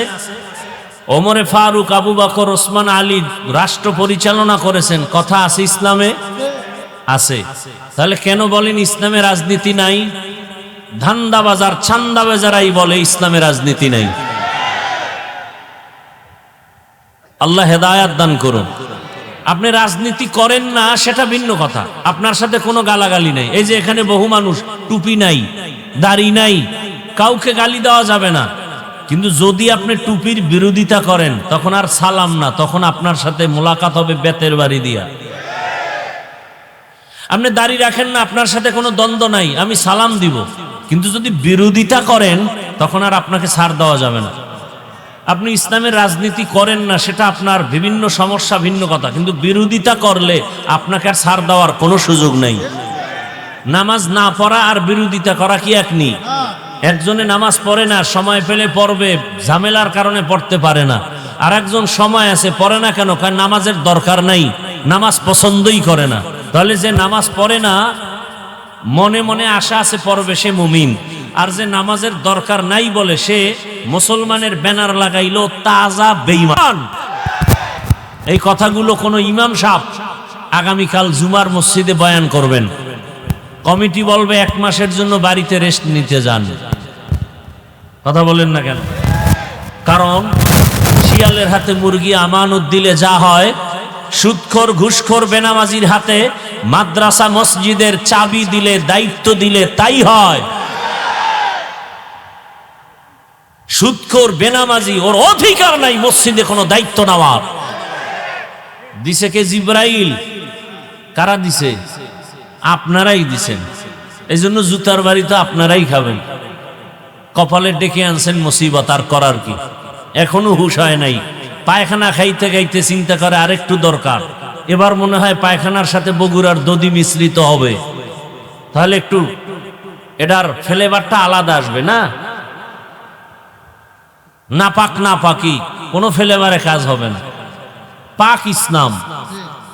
A: ওমরে ফারুক, আবু বকর, ওসমান, আলী রাষ্ট্র পরিচালনা করেছেন, কথা আছে ইসলামে? আছে। তাহলে কেন বলেন ইসলামে রাজনীতি নাই? ধান্দাবাজার ছান্দাবাজারাই বলে ইসলামে রাজনীতি নাই। আল্লাহ হেদায়াত দান করুন। আপনি রাজনীতি করেন না সেটা ভিন্ন কথা, আপনার সাথে কোনো গালাগালি নাই। এই যে এখানে বহু মানুষ টুপি নাই, দাড়ি নাই, কাউকে গালি দেওয়া যাবে না। কিন্তু যদি আপনি টুপির বিরোধিতা করেন তখন আর সালাম না, তখন আপনার সাথে মোলাকাত হবে বেতের বাড়ি দিয়া। আপনি দাড়ি রাখেন না, আপনার সাথে কোনো দ্বন্দ্ব নাই, আমি সালাম দিব। কিন্তু যদি বিরোধিতা করেন তখন আর আপনাকে ছাড় দেওয়া যাবে না। আপনি ইসলামের রাজনীতি করেন না সেটা আপনার বিভিন্ন সমস্যা, ভিন্ন কথা, কিন্তু বিরোধিতা করলে আপনাকে আর ছাড় দেওয়ার কোনো সুযোগ নেই। নামাজ না পড়া আর বিরোধিতা করা কি এক নেই? একজনে নামাজ পড়ে না, সময় পেলে পড়বে, ঝামেলার কারণে পড়তে পারে না। আর একজন সময় আছে, পড়ে না কেন? কারণ নামাজের দরকার নাই, নামাজ পছন্দই করে না। তাহলে যে নামাজ পড়ে না, মনে মনে আশা আছে পড়বে, সে মুমিন। আর যে নামাজের দরকার নাই বলে সে মুসলমানের ব্যানার লাগাইলো তাজা বেঈমান। এই কথাগুলো কোনো ইমাম সাহেব আগামীকাল জুমার মসজিদে বয়ান করবেন, কমিটি বলবে 1 মাসের জন্য বাড়িতে রেস্ট নিতে যান। কথা বলেন না কেন? কারণ শিয়ালের হাতে মুরগি আমানত দিলে যা হয়, সুদখোর ঘুষখোর বেনামাজির হাতে মাদ্রাসা মসজিদের চাবি দিলে, দায়িত্ব দিলে তাই হয়। সুদখোর বেনামাজি, ওর অধিকার নাই মসজিদে কোনো দায়িত্ব নেওয়ার। দিছে কে? জিব্রাইল। কারা দিছে? আপনারাই দিছেন। এই জন্য জুতার বাড়ি তো আপনারাই খাবেন। কপালে ডেকে আনছেন মুসিবত, আর করার কি? এখনো হুশ হয় নাই। পায়খানা খাইতে খাইতে চিন্তা করে আরেকটু দরকার। এবার মনে হয় পায়খানার সাথে বগুড়ার দধি মিশ্রিত হবে, তাহলে একটু এটার ফ্লেভারটা আলাদা আসবে না? নাপাক নাপাকি কোনো ফ্লেভারে কাজ হবে না। পাক ইসলাম।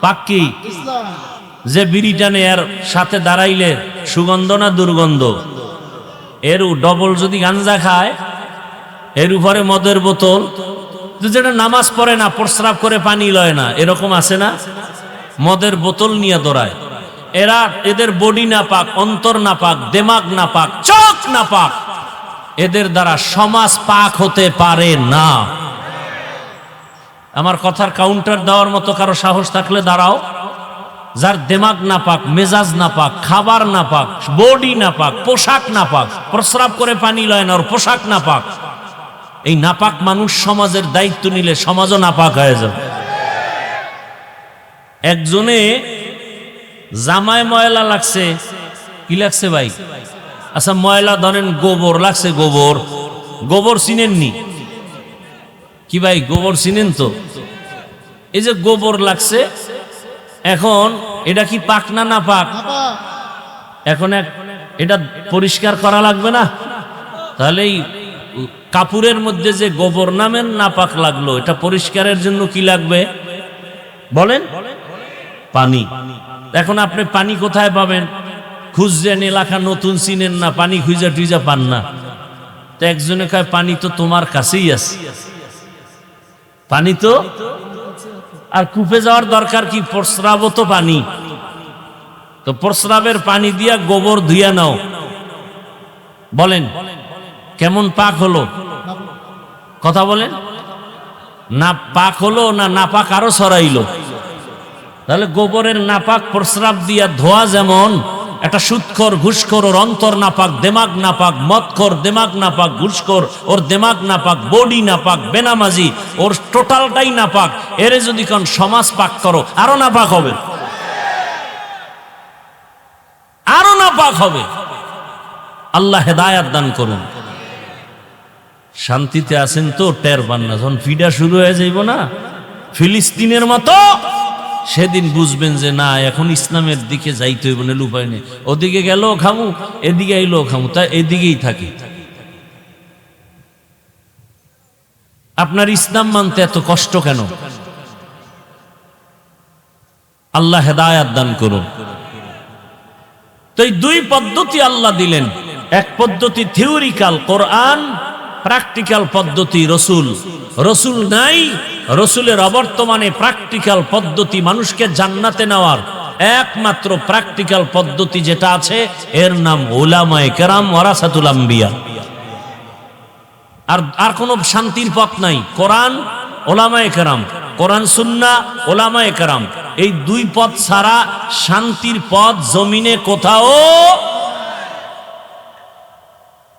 A: পাক কি? যে বিড়িটানে এর সাথে দাঁড়াইলে সুগন্ধ না দুর্গন্ধ? এর ডবল যদি গাঞ্জা খায়, এর উপরে মদের বোতল, যেটা নামাজ পড়ে না, প্রস্রাব করে পানি লয় না, এরকম আছে না? মদের বোতল নিয়ে দৌড়ায়। এরা, এদের বডি না পাক, অন্তর না পাক, দেমাগ না পাক, চোখ না পাক, এদের দ্বারা সমাজ পাক হতে পারে না। আমার কথার কাউন্টার দেওয়ার মতো কারো সাহস থাকলে দাঁড়াও। যার দেমাগ না পাক, মেজাজ না পাক, খাবার না পাক, বডি না পাক, পোশাক না পাক, প্রস্রাব করে পানি লয় না, ওর পোশাক না পাক, এই নাপাক মানুষ সমাজের দায়িত্ব নিলে সমাজও নাপাক হয়ে যাবে। একজনে জামায় ময়লা লাগছে, কি লাগছে ভাই? আচ্ছা ময়লা ধরেন গোবর লাগছে, গোবর, গোবর চিনেননি কি ভাই? গোবর চিনেন তো? এই যে গোবর লাগছে, এখন এটা কি পাক না না পাক? এখন এটা পরিষ্কার করা লাগবে না? তাহলে এই কাপড়ের মধ্যে যে গোবর নামের নাপাক লাগলো, এটা পরিষ্কারের জন্য কি লাগবে বলেন? পানি। এখন আপনি পানি কোথায় পাবেন? খুঁজছেন, এলাকা নতুন, চিনেন না, পানি খুঁজা টুইজা পান না। তো একজনে কয় পানি তো তোমার কাছেই আছে। পানি তো আর কূপে যাওয়ার দরকার কি? প্রস্রাবও তো পানি। তো প্রস্রাবের পানি দিয়া গোবর ধুইয়া নাও, বলেন কেমন পাক হলো? কথা বলেন। না পাক হলো না নাপাক আরো ছড়াইলো? তাহলে গোবরের নাপাক প্রস্রাব দিয়া ধোয়া যেমন, একটা সুদখোর ঘুষখোর, ওর অন্তর নাপাক, দেমাগ নাপাক, মদখোর দেমাগ নাপাক, ঘুষখোর ওর দেমাগ নাপাক, বডি নাপাক, বেনামাজি ওর টোটালটাই নাপাক, এরে যদি কোন সমাজ পাক করো আরো নাপাক হবে, আরো নাপাক হবে। আল্লাহ হেদায়াত দান করুন। শান্তিতে আছেন তো? টের পান না, যখন ফিডা শুরু হয়ে যাইব না ফিলিস্তিনের মতো, সেদিন বুঝবেন যে না এখন ইসলামের দিকে যাইতে হইব না, উপায় নেই। ওদিকে গেলেও খামু, এদিকে আইলেও খামু, তাই এদিকেই থাকি। আপনার ইসলাম মানতে এত কষ্ট কেন? আল্লাহ হেদায়াত দান করুন। তো এই দুই পদ্ধতি আল্লাহ দিলেন, এক পদ্ধতি থিওরিক্যাল কোরআন, প্র্যাকটিক্যাল পদ্ধতি রসুল। রসুল নাই, রসুলের অবর্তমানে প্র্যাকটিক্যাল পদ্ধতি মানুষকে জান্নাতে নেওয়ার একমাত্র প্র্যাকটিক্যাল পদ্ধতি যেটা আছে এর নাম উলামায়ে কেরাম ওয়ারাসাতুল আম্বিয়া। আর কোনো শান্তির পথ নাই। কোরআন, উলামায়ে কেরাম, কোরআন সুন্নাহ, উলামায়ে কেরাম, এই দুই পথ ছাড়া শান্তির পথ জমিনে কোথাও।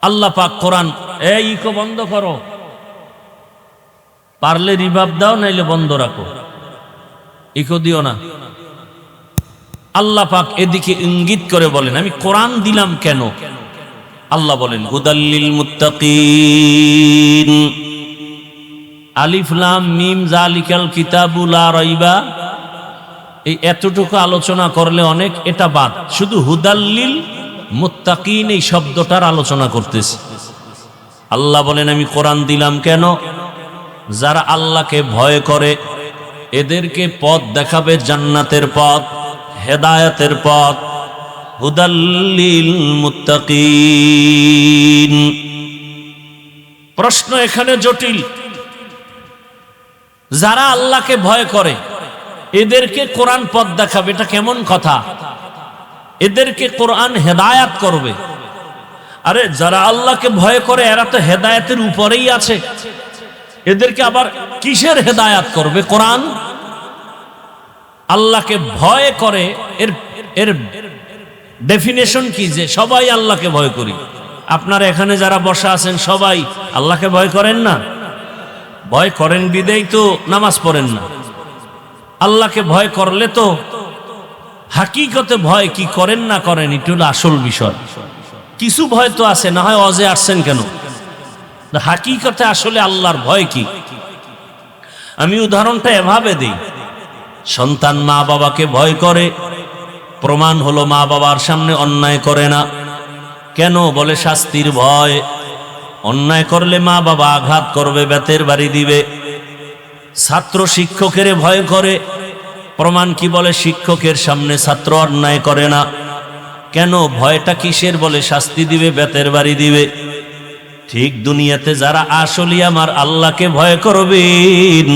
A: আল্লাহ পাক কোরআন, এই ইকো বন্ধ করো, পারলে রিভাব দাও, নাইলে বন্ধ রাখো, ইকো দিও না। আল্লাহ পাক এদিকে ইঙ্গিত করে বলেন আমি কোরআন দিলাম কেন? আল্লাহ বলেন হুদাল্লিল মুত্তাকিন, আলিফ লাম মিম যালিকাল কিতাবু লা রাইবা। এই এতটুকু আলোচনা করলে অনেক, এটা বাদ, শুধু হুদাল্লিল মুত্তাকিন এই শব্দটার আলোচনা করতেছি। আল্লাহ বলেন আমি কোরআন দিলাম কেন? যারা আল্লাহকে ভয় করে এদেরকে পথ দেখাবে জান্নাতের পথ, হেদায়েতের পথ। হুদাল্লিল মুত্তাকিন। প্রশ্ন এখানে জটিল। যারা আল্লাহকে ভয় করে এদেরকে কোরআন পথ দেখাবে, এটা কেমন কথা? এদেরকে কোরআন হেদায়াত করবে। আরে যারা আল্লাহকে ভয় করে এরা তো হেদায়েতের উপরেই আছে, এদেরকে আবার কিসের হেদায়াত করবে কোরআন? আল্লাহকে ভয় করে এর এর ডেফিনেশন কি? যে সবাই আল্লাহকে ভয় করি। আপনারা এখানে যারা বসা আছেন সবাই আল্লাহকে ভয় করেন না? ভয় করেন বিদেই তো নামাজ পড়েন না। আল্লাহকে ভয় করলে তো হাকিকতে ভয় কি করেন না করেন এটা হলো আসল বিষয়। কিছু ভয় তো আছে, না হয় অজে আসছেন কেন? হাকিকতে আসলে আল্লাহর ভয় কি? আমি উদাহরণটা এভাবে দিই। সন্তান মা বাবাকে ভয় করে, প্রমাণ হলো মা বাবার সামনে অন্যায় করে না। কেন? বলে শাস্তির ভয়। অন্যায় করলে মা বাবা আঘাত করবে, বেতের বাড়ি দিবে। ছাত্র শিক্ষকের ভয় করে, প্রমাণ কি? বলে শিক্ষকের সামনে ছাত্র অন্যায় করে না। কেন? ভয়টা কিসের? বলে শাস্তি দিবে, বেতের বাড়ি দিবে। ঠিক দুনিয়াতে যারা আসলে আমার আল্লাহকে ভয় করবেন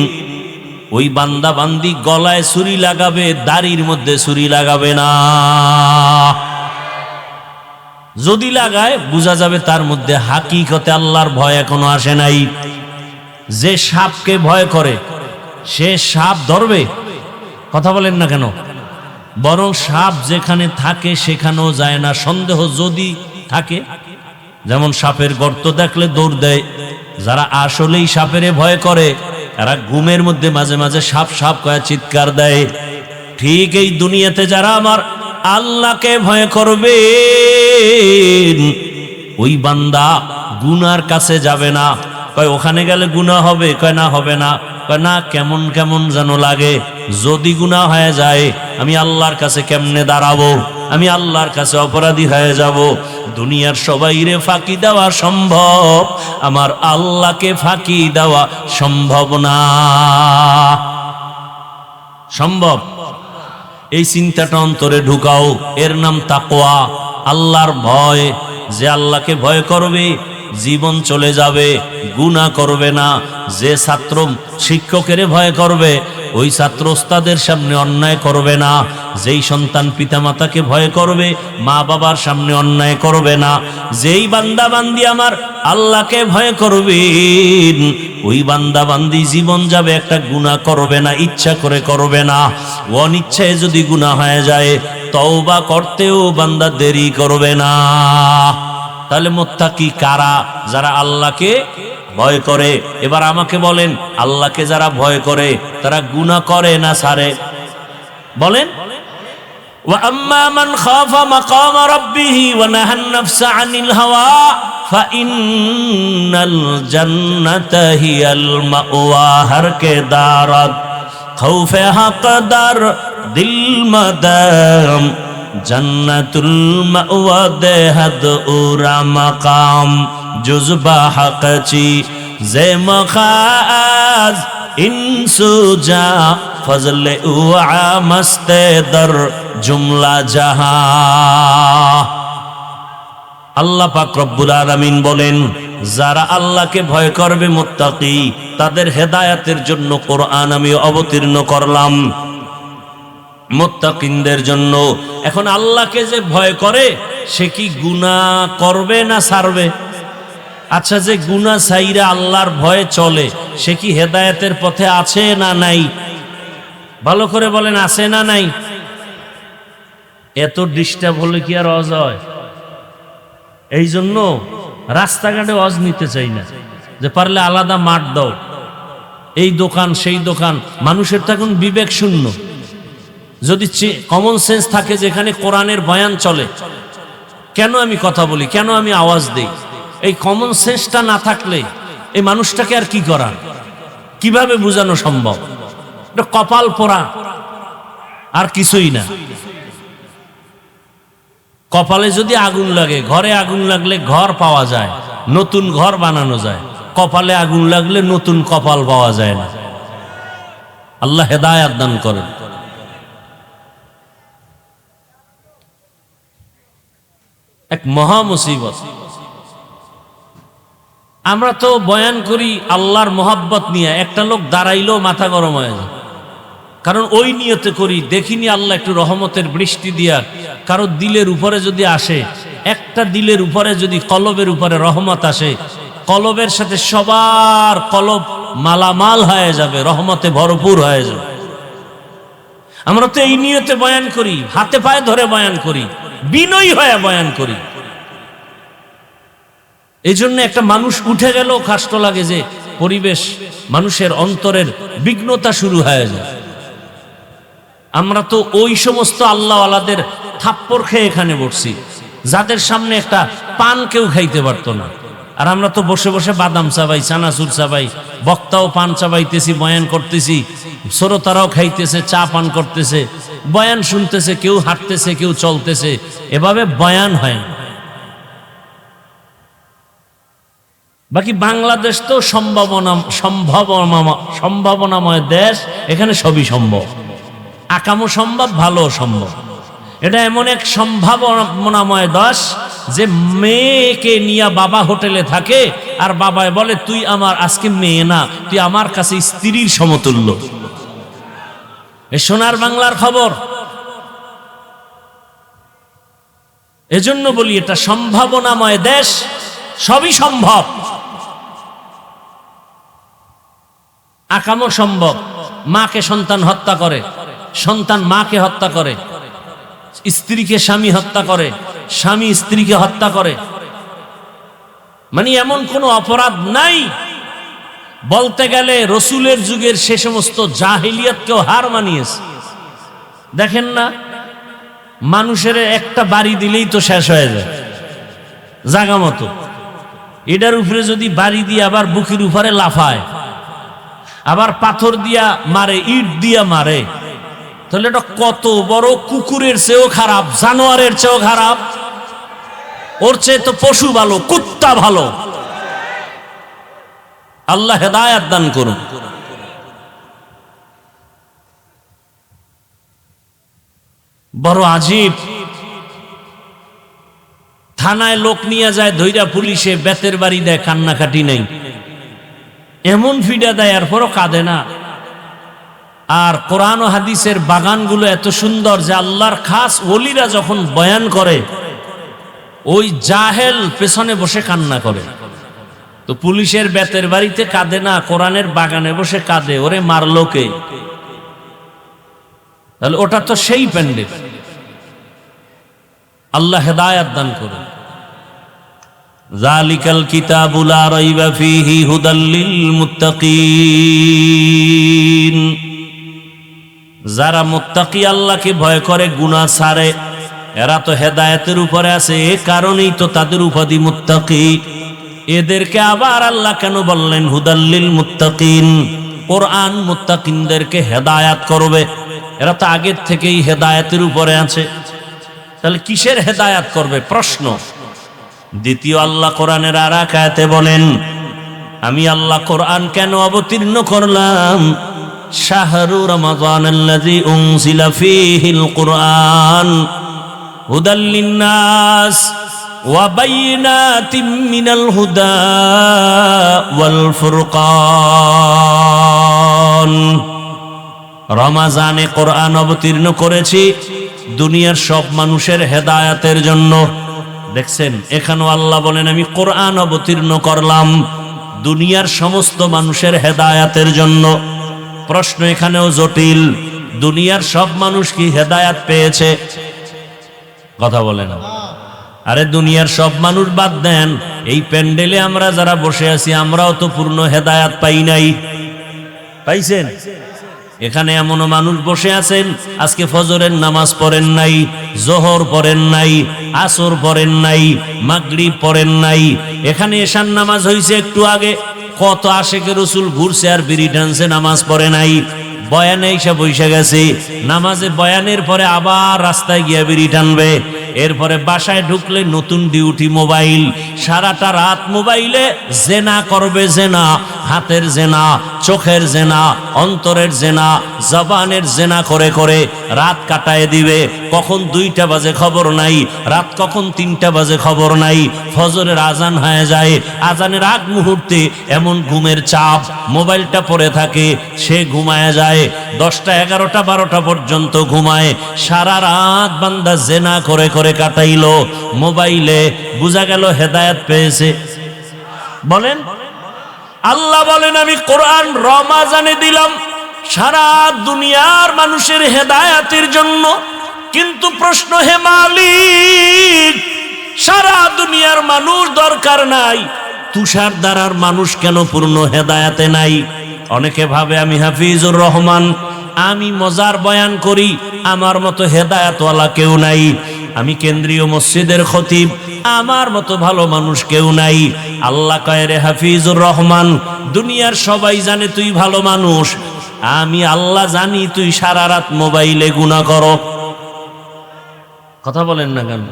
A: ওই বান্দা বান্দি গলায় ছুরি লাগাবে, দাড়ির মধ্যে ছুরি লাগাবে না। যদি লাগায় বোঝা যাবে তার মধ্যে হাকিকতে আল্লাহর ভয় এখনো আসে নাই। যে সাপকে ভয় করে সে সাপ ধরবে? কথা বলেন না কেন? বরং সাপ যেখানে থাকে সেখানেও যায় না, সন্দেহ যদি থাকে। যেমন সাপের গর্ত দেখলে দৌড় দেয়। যারা আসলেই সাপের ভয় করে এরা ঘুমের মধ্যে মাঝে মাঝে সাপ সাপ কয়ে চিৎকার দেয়। ঠিক এই দুনিয়াতে যারা আমার আল্লাহকে ভয় করবে ওই বান্দা গুনার কাছে যাবে না। কয় ওখানে গেলে গুনাহ হবে? কয় না, হবে না। কয় না, কেমন কেমন যেন লাগে। যদি গুনাহ হয়ে যায় আমি আল্লাহর কাছে কেমনে দাঁড়াবো? আমি আল্লাহর কাছে অপরাধী হয়ে যাব। দুনিয়ার সবাইরে ফাঁকি দেওয়া সম্ভব, আমার আল্লাহকে ফাঁকি দেওয়া সম্ভব না। সম্ভব? এই চিন্তাটা অন্তরে ঢুকাও। এর নাম তাকওয়া, আল্লাহর ভয়। যে আল্লাহকে ভয় করবে জীবন চলে যাবে, গুনাহ করবে না। যে ছাত্র শিক্ষকের ভয় করবে ওই ছাত্র ওস্তাদের সামনে অন্যায় করবে না। যেই সন্তান পিতামাতাকে ভয় করবে মা বাবার সামনে অন্যায় করবে না। যেই বান্দা বান্দি আমার আল্লাহকে ভয় করবেন ওই বান্দা বান্দি জীবন যাবে একটা গুনাহ করবে না, ইচ্ছা করে করবে না। অনিচ্ছায় যদি গুনাহ হয়ে যায় তওবা করতেও বান্দা দেরি করবে না। তাহলে মুত্তাকি কারা? যারা আল্লাহকে ভয় করে। এবার আমাকে বলেন, আল্লাহকে যারা ভয় করে তারা গুনাহ করে না ছাড়ে? বলেন। ওয়া আম্মা মান খাফা মাকাম রাব্বিহি ওয়া নাহান নাফসা আনিল হাওয়া ফাইন্নাল জান্নাতা হিয়াল মাওয়া। হর কে দারাত খৌফে হকদার দিল মাদাম জান্নাতুল মাওয়া দেহাদ উরা মাকাম জুজবা হকচি জে মখাজ ইনসুজা ফজলে উআ মস্তে দর জুমলা জাহা। আল্লাহ পাক রব্বুল আলামিন বলেন, যারা আল্লাহকে ভয় করবে মুত্তাকি, তাদের হেদায়েতের জন্য কোরআন আমি অবতীর্ণ করলাম মুত্তাকিনদের জন্য। এখন আল্লাহকে যে ভয় করে সে কি গুনাহ করবে না ছাড়বে? আচ্ছা, যে গুনাহ ছাইরা আল্লাহর ভয়ে চলে সে কি হেদায়েতের পথে আছে না নাই? ভালো করে বলেন, আছে না নাই? এত ডিস্টার্ব হলে কি আর ওয়াজ হয়? এই জন্য রাস্তাঘাটে ওয়াজ নিতে চাই না, যে পারলে আলাদা মাঠ দাও, এই দোকান সেই দোকান। মানুষের তো এখন বিবেক শূন্য। যদি কমন সেন্স থাকে যেখানে কোরআনের বয়ান চলে, কেন আমি কথা বলি, কেন আমি আওয়াজ দেই? এই কমন সেন্সটা না থাকলে এই মানুষটাকে আর কি করা, কিভাবে বোঝানো সম্ভব? এটা কপাল পোড়া, আর কিছুই না। কপালে যদি আগুন লাগে, ঘরে আগুন লাগলে ঘর পাওয়া যায়, নতুন ঘর বানানো যায়। কপালে আগুন লাগলে নতুন কপাল পাওয়া যায় না। আল্লাহ হেদায়েত দান করেন। এক মহা মুসিবত। আমরা তো বয়ান করি আল্লাহর মোহাব্বত নিয়ে, একটা লোক দাঁড়াইলেও মাথা গরম হয়ে যায়, কারণ ওই নিয়তে করি। দেখিনি আল্লাহ একটু রহমতের বৃষ্টি দিয়া কারো দিলের উপরে যদি আসে, একটা দিলের উপরে যদি কলবের উপরে রহমত আসে, কলবের সাথে সবার কলব মালামাল হয়ে যাবে, রহমতে ভরপুর হয়ে যাবে। আমরা তো এই নিয়তে বয়ান করি, হাতে পায়ে ধরে বয়ান করি, বিনয়ী হয়ে বয়ান করি। এই জন্য একটা মানুষ উঠে গেল কষ্ট লাগে, যে পরিবেশ মানুষের অন্তরের বিঘ্নতা শুরু হয়ে যায়। আমরা তো ওই সমস্ত আল্লাহওয়ালাদের থাপ্পড় খেয়ে এখানে বসছি, যাদের সামনে একটা পান কেউ খাইতে পারতো না। আর আমরা তো বসে বসে বাদাম চাবাই, চানাচুর চাবাই, বক্তাও পান চাবাইতেছি, বয়ান করতেছি, শ্রোতারাও খাইতেছে, চা পান করতেছে, বয়ান শুনতেছে, কেউ হাঁটতেছে, কেউ চলতেছে। এভাবে বয়ান হয় না। বাকি বাংলাদেশ তো সম্ভাবনাময় দেশ, এখানে সবই সম্ভব। আকামও সম্ভব, ভালো সম্ভব। এটা এমন এক সম্ভাবনাময় দেশ যে মেয়েকে নিয়ে বাবা হোটেলে থাকে, আর বাবায় বলে তুই আমার আজকে মেয়ে না, তুই আমার কাছে স্ত্রীর সমতুল্য। এ সোনার বাংলার খবর। এজন্য বলি এটা সম্ভাবনাময় দেশ, সবই সম্ভব। আকামও সম্ভব। মাকে সন্তান হত্যা করে, সন্তান মাকে হত্যা করে, স্ত্রীকে স্বামী হত্যা করে, স্বামী স্ত্রীকে হত্যা করে। মানে এমন কোনো অপরাধ নাই। বলতে গেলে রসুলের যুগের সে সমস্ত জাহিলিয়াতকেও হার মানিয়েছে। দেখেন না, মানুষের একটা বাড়ি দিলেই তো শেষ হয়ে যায় জাগা মতো। এটার উপরে যদি বাড়ি দিয়ে আবার বুকের উপরে লাফায়, আবার পাথর দিয়া মারে, ইট দিয়া মারে, তাহলে এটা কত বড় কুকুরের চেয়েও খারাপ, জানোয়ারের চেয়েও খারাপ। ওর চেয়ে তো পশু ভালো, কুত্তা ভালো। আল্লাহ হেদায়েত দান করুন। বড় আজীব। থানায় লোক নিয়ে যায়, ধৈরা পুলিশে বেতের বাড়ি দেয়, কান্নাকাটি নেই, এমন ফিডা দেয়, এরপরও কাঁদে না। আর কোরআন ও হাদিসের বাগানগুলো এত সুন্দর যে আল্লাহর খাস ওলিরা যখন বয়ান করে, ওই জাহেল পেছনে বসে কান্না করে। তো পুলিশের বেতের বাড়িতে কাঁদে না, কোরআনের বাগানে বসে কাঁদে, ওরে মারলো কে? তাহলে ওটা তো সেই প্যান্ডেল। আল্লাহ হেদায়াত দান করুন। যালিকাল কিতাবু লা রাইবা ফীহি হুদাল লিল মুত্তাকিন। যারা মুত্তাকি, আল্লাহকে ভয় করে, গুনাহ ছাড়ে, এরা তো হেদায়েতের উপরে আছে, এ কারণেই তো তাদের উপাধি মুত্তাকি। এদেরকে আবার আল্লাহ কেন বললেন হুদাল লিল মুত্তাকিন? কোরআন মুত্তাকিনদেরকে হেদায়াত করবে। এরা তো আগের থেকেই হেদায়েতের উপরে আছে, তাহলে কিসের হেদায়াত করবে? প্রশ্ন। দ্বিতীয়, আল্লাহ কোরআনের আর এক আয়াতে বলেন, আমি আল্লাহ কোরআন কেন অবতীর্ণ করলাম? শাহরু রমাদানাল্লাযী উনজিলা ফীহিল কুরআন হুদাল লিন্নাস ওয়া বাইয়িনাতিম মিনাল হুদা ওয়াল ফুরকান। রমাজানে কোরআন অবতীর্ণ করেছি দুনিয়ার সব মানুষের হেদায়াতের জন্য। দেখছেন, এখানেও আল্লাহ বলেন আমি কোরআন অবতীর্ণ করলাম দুনিয়ার সমস্ত মানুষের হেদায়াতের জন্য। প্রশ্ন এখানেও জটিল, দুনিয়ার সব মানুষ কি হেদায়াত পেয়েছে? কথা বলে না। আরে দুনিয়ার সব মানুষ বাদ দেন, এই প্যান্ডেলে আমরা যারা বসে আছি আমরাও তো পূর্ণ হেদায়াত পাই নাই। পাইছেন? এখানে এমনও মানুষ বসে আছেন আজকে ফজরের নামাজ পড়েন নাই, জোহর পড়েন নাই, আসর পড়েন নাই, মাগরিব পড়েন নাই। এখানে এশার নামাজ হয়েছে একটু আগে, কত আশেকে রসুল ঘুরছে আর বিড়ি টানছে, নামাজ পড়ে নাই। বয়ানে এসে বসে গেছে, নামাজে বয়ানের পরে আবার রাস্তায় গিয়ে বিড়ি টানবে। এরপরে বাসায় ঢুকলে নতুন ডিউটি মোবাইল, সারাটা রাত মোবাইলে জেনা করবে, জেনা, হাতের জেনা, চোখের জেনা, অন্তরের জেনা, জবানের জেনা করে করে রাত কাটায় দিবে। কখন 2টা বাজে খবর নাই, রাত কখন 3টা বাজে খবর নাই। ফজরের আজান হয়ে যায়, আজানের আগ মুহূর্তে এমন ঘুমের চাপ, মোবাইলটা পড়ে থাকে, সে ঘুমায় যায়। 10টা 11টা 12টা পর্যন্ত ঘুমায়। সারা রাত বান্দা জেনা করে করে কাটাইলো মোবাইলে। বুঝা গেল হেদায়েত পেয়েছে? বলেন। আল্লাহ বলেন আমি কোরআন রমাজানে দিলাম সারা দুনিয়ার মানুষের হেদায়েতের জন্য। কিন্তু প্রশ্ন, হে মালিক, সারা দুনিয়ার মানুষ দরকার নাই, তুষার দ্বারার মানুষ কেন পূর্ণ হেদায়েতে নাই? অনেকে ভাবে আমি হাফিজুর রহমান, আমি মজার বয়ান করি, আমার মতো হেদায়েতওয়ালা কেউ নাই। আমি কেন্দ্রীয় মসজিদের খতিব, আমার মতো ভালো মানুষ কেউ নাই। আল্লাহ কয়, রে হাফিজুর রহমান, দুনিয়ার সবাই জানে তুই ভালো মানুষ, আমি আল্লাহ জানি তুই সারা রাত মোবাইলে গুনাহ করো। কথা বলেন না কেন?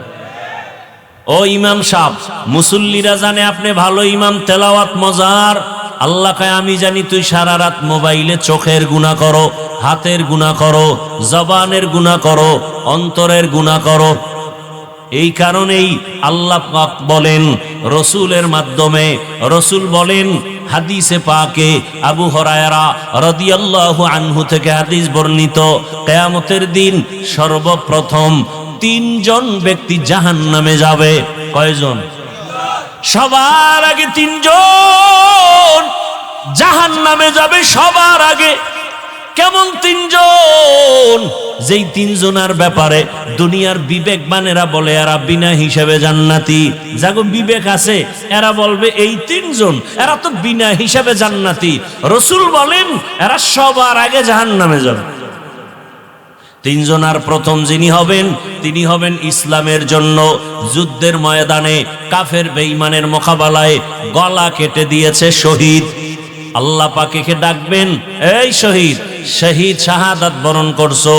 A: ও ইমাম সাহেব, মুসল্লিরা জানে আপনি ভালো ইমাম, তেলাওয়াত মজার। আল্লাহ কয়, আমি জানি তুই সারা রাত মোবাইলে চোখের গুনাহ করো, হাতের গুনাহ করো, জবানের গুনাহ করো, অন্তরের গুনাহ করো। এই কারণেই আল্লাহ পাক বলেন রসুলের মাধ্যমে, রসুল বলেন হাদিসে পাকে, আবু হুরায়রা রাদিয়াল্লাহু আনহু থেকে হাদিস বর্ণিত, কিয়ামতের দিন সর্বপ্রথম 3 জন ব্যক্তি জাহান্নামে যাবে। কয়জন? সবার আগে 3 জন জাহান্নামে যাবে, সবার আগে। কেমন 3 জন? যেই 3 জনের ব্যাপারে দুনিয়ার বিবেকবানেরা বলে এরা বিনা হিসাবে জান্নাতি। যাগো বিবেক আছে এরা বলবে এই 3 জন এরা তো বিনা হিসাবে জান্নাতি। রসুল বলেন এরা সবার আগে জাহান্নামে যাবে। 3 জনের প্রথম যিনি হবেন, তিনি হবেন ইসলামের জন্য যুদ্ধের ময়দানে কাফের বেঈমানের মোকাবেলায় গলা কেটে দিয়েছে শহীদ। আল্লাহ পাকেকে ডাকবেন, এই শহীদ, শহীদ শাহাদাত বরণ করছো,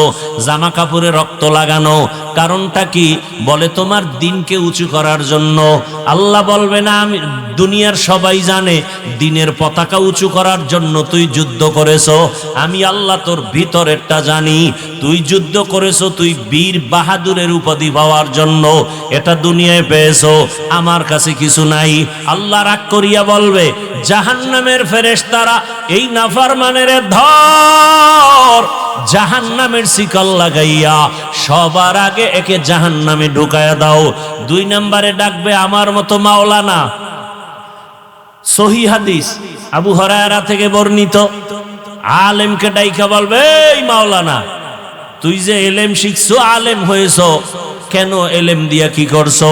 A: জামা কাপড়ে রক্ত লাগানো, কারণটা কি? বলে তোমার দিনকে উঁচু করার জন্য। আল্লাহ বলবে না, আমি দুনিয়ার সবাই জানে দিনের পতাকা উঁচু করার জন্য তুই যুদ্ধ করেছো, আমি আল্লাহ তোর ভিতরেরটা জানি। তুই যুদ্ধ করেছো, তুই বীর বাহাদুরের উপাধি পাওয়ার জন্য, এটা দুনিয়ায় পেয়েছো, আমার কাছে কিছু নাই। আল্লাহ রাগ করিয়া বলবে, জাহান্নামের ফেরেশতারা এই নাফরমানের ধর, জাহান্নামের শিকল লাগাইয়া সবার আগে একে জাহান্নামে ঢুকায়া দাও। 2 নম্বরে ডাকবে আমার মতো মাওলানা। সহিহ হাদিস আবু হুরায়রা থেকে বর্ণিত, আলেমকে ডাইকা বলবে, এই মাওলানা, তুই যে এলেম শিখছো, আলেম হয়েছো, কেন এলেম দিয়া কি করছো?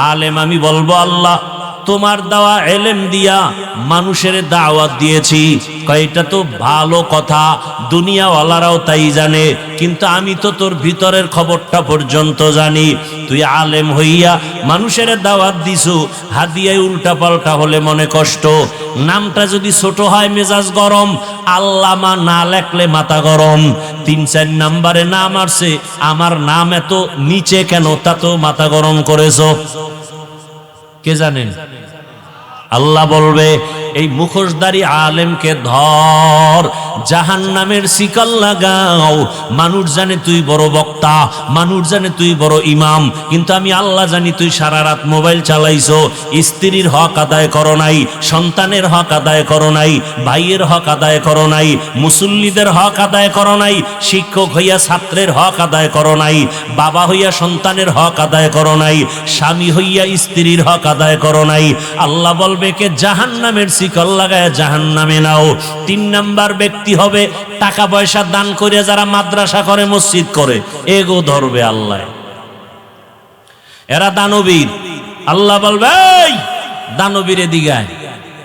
A: আলেম আমি বলবো আল্লাহ তোমার দেওয়া এলেম দিয়া মানুষের দাওয়াত দিয়েছি। কয়টা তো ভালো কথা, দুনিয়াওয়ালারাও তাই জানে, কিন্তু আমি তো তোর ভিতরের খবরটা পর্যন্ত জানি। তুই আলেম হইয়া মানুষের দাওয়াত দিছু, হাদিয়ায় উল্টা পাল্টা হলে মনে কষ্ট, নামটা যদি ছোট হয় মেজাজ গরম, আল্লামা না লেখলে মাথা গরম। 3-4 নাম্বারে নাম আসছে, আমার নাম এত নিচে কেন, তা তো মাথা গরম করেছো। কে জানেন? আল্লাহ বলবে এই মুখোশধারী আলেমকে ধর, জাহান্নামের শিকল লাগাও। মানুষ জানে তুই বড় বক্তা, মানুষ জানে তুই বড় ইমাম, কিন্তু আমি আল্লাহ জানি তুই সারা রাত মোবাইল চালাইছো, স্ত্রীর হক আদায় করো নাই, সন্তানের হক আদায় করো নাই, ভাইয়ের হক আদায় করো নাই, মুসল্লিদের হক আদায় করো নাই, শিক্ষক হইয়া ছাত্রের হক আদায় করো নাই, বাবা হইয়া সন্তানের হক আদায় করো নাই, স্বামী হইয়া স্ত্রীর হক আদায় করো নাই। আল্লাহ বলবে কে জাহান্নামের শিকল লাগায় জাহান্নামে নাও। 3 নাম্বার ব্যক্তি হবে টাকা পয়সা দান করে যারা মাদ্রাসা করে, মসজিদ করে, এগো ধরবে আল্লাহ। এরা দানবীর। আল্লাহ বলবে এই দানবীরে দিগায়,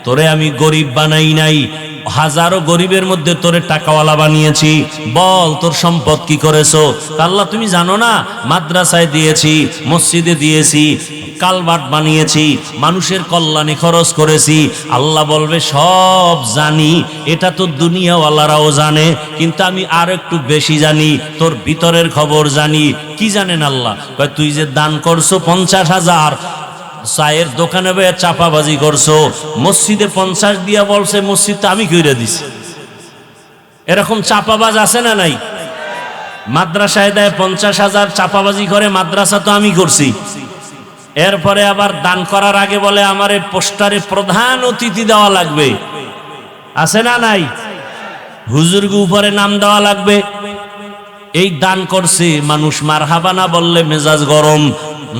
A: তোরে আমি গরিব বানাই নাই, হাজারো গরিবের মধ্যে তোরে টাকাওয়ালা বানিয়েছি, বল তোর সম্পদ কি করেছো? আল্লাহ তুমি জানো না, মাদ্রাসায় দিয়েছি, মসজিদে দিয়েছি, কালভার্ট বানিয়েছি, মানুষের কল্যাণে খরচ করেছি। আল্লাহ বলবে সব জানি, এটা তো দুনিয়াওয়ালারাও জানে, কিন্তু আমি আর একটু বেশি জানি, তোর ভিতরের খবর জানি। কি জানেন আল্লাহ? তুই যে দান করছো 50,000, চায়ের দোকানে বয়ে চাপাবাজি করছো, মসজিদে 50 দিয়া বলছে মসজিদটা আমি কইরা দিছি। এরকম চাপাবাজ আছে না নাই? মাদ্রাসায় দেয় 50,000, চাপাবাজি করে, মাদ্রাসা তো আমি করছি। এরপরে আবার দান করার আগে বলে আমারে পোস্টারে প্রধান অতিথি দেওয়া লাগবে, আছে না নাই? হুজুরকে উপরে নাম দেওয়া লাগবে। এই দান করছে মানুষ, মারহাবা না বললে মেজাজ গরম।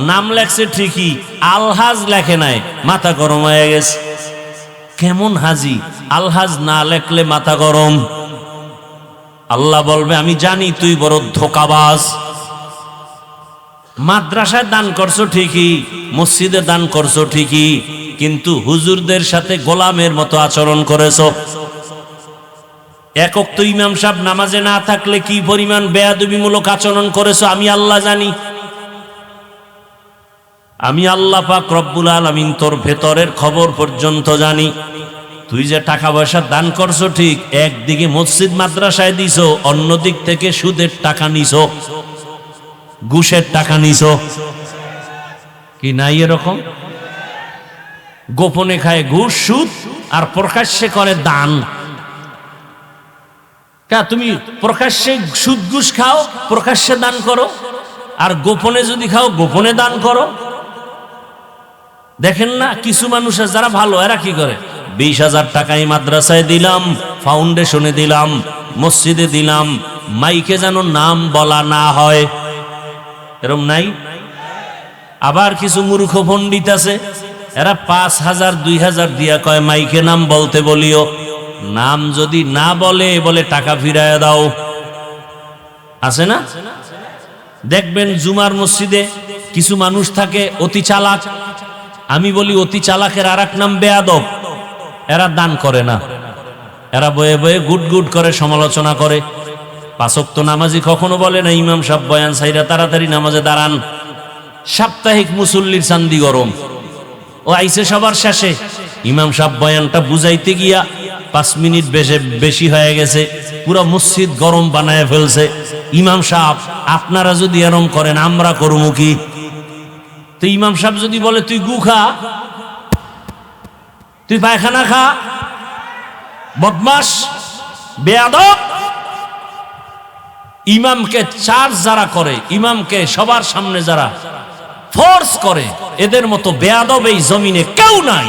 A: নাম লেখছে ঠিকই, আলহাজ লেখে নাই, মাথা গরম হয়ে গেছে। কেমন হাজি? আলহাজ না লেখলে মাথা গরম। আল্লাহ বলবে আমি জানি তুই বড় ধোঁকাবাজ। মাদ্রাসায় দান করছো ঠিকই, মসজিদে দান করছো ঠিকই, কিন্তু হুজুরদের সাথে গোলামের মতো আচরণ করেছো। একক তো ইমাম সাহেব নামাজে না থাকলে কি পরিমাণ বেয়াদবিমূলক আচরণ করেছো আমি আল্লাহ জানি। আমি আল্লাহ পাক রব্বুল আলামিন তোর ভেতরের খবর পর্যন্ত জানি। তুই যে টাকা পয়সা দান করছো ঠিক, একদিকে মসজিদ মাদ্রাসায় দিছো, অন্য দিক থেকে সুদের টাকা নিছো, ঘুষের টাকা নিছো কি নাই? এরকম গোপনে খায় ঘুষ সুদ, আর প্রকাশ্যে করে দান। তুমি প্রকাশ্যে সুদ ঘুষ খাও, প্রকাশ্যে দান করো, আর গোপনে যদি খাও গোপনে দান করো। দেখেন না কিছু মানুষ যারা ভালো, এরা কি করে? 20,000 টাকাই মাদ্রাসায় দিলাম, ফাউন্ডেশনে দিলাম, মসজিদে দিলাম, মাইকে যেন নাম বলা না হয়, এরম নাই? আবার কিছু মূর্খ পণ্ডিত আছে, এরা 5,000 2,000 দিয়া কয় মাইকে নাম বলতে বলিও, নাম যদি না বলে বলে টাকা ফিরায় দাও। আছে না? দেখবেন জুমার মসজিদে কিছু মানুষ থাকে অতি চালাক। আমি বলি অতি চালাকের আর এক নাম বেয়াদব। এরা দান করে না, এরা বয়ে বয়ে গুট গুট করে সমালোচনা করে। 5 ওয়াক্ত নামাজি কখনো বলে না ইমাম সাহেব বয়ান সাইরা তাড়াতাড়ি নামাজে দাঁড়ান। সাপ্তাহিক মুসল্লির চান্দি গরম, ও আইসে সবার শেষে, ইমাম সাহেব বয়ানটা বুঝাইতে গিয়া 5 মিনিট বেশি হয়ে গেছে, পুরো মসজিদ গরম বানায় ফেলছে। ইমাম সাহেব আপনারা যদি এরম করেন আমরা করবো কি? তো ইমাম সাহেব যদি বলে তুই গু খা, তুই পায়খানা খা, বদমাস বেয়াদব। ইমামকে চার্জ যারা করে, ইমামকে সবার সামনে যারা ফোর্স করে, এদের মতো বেয়াদব এই জমিনে কেউ নাই।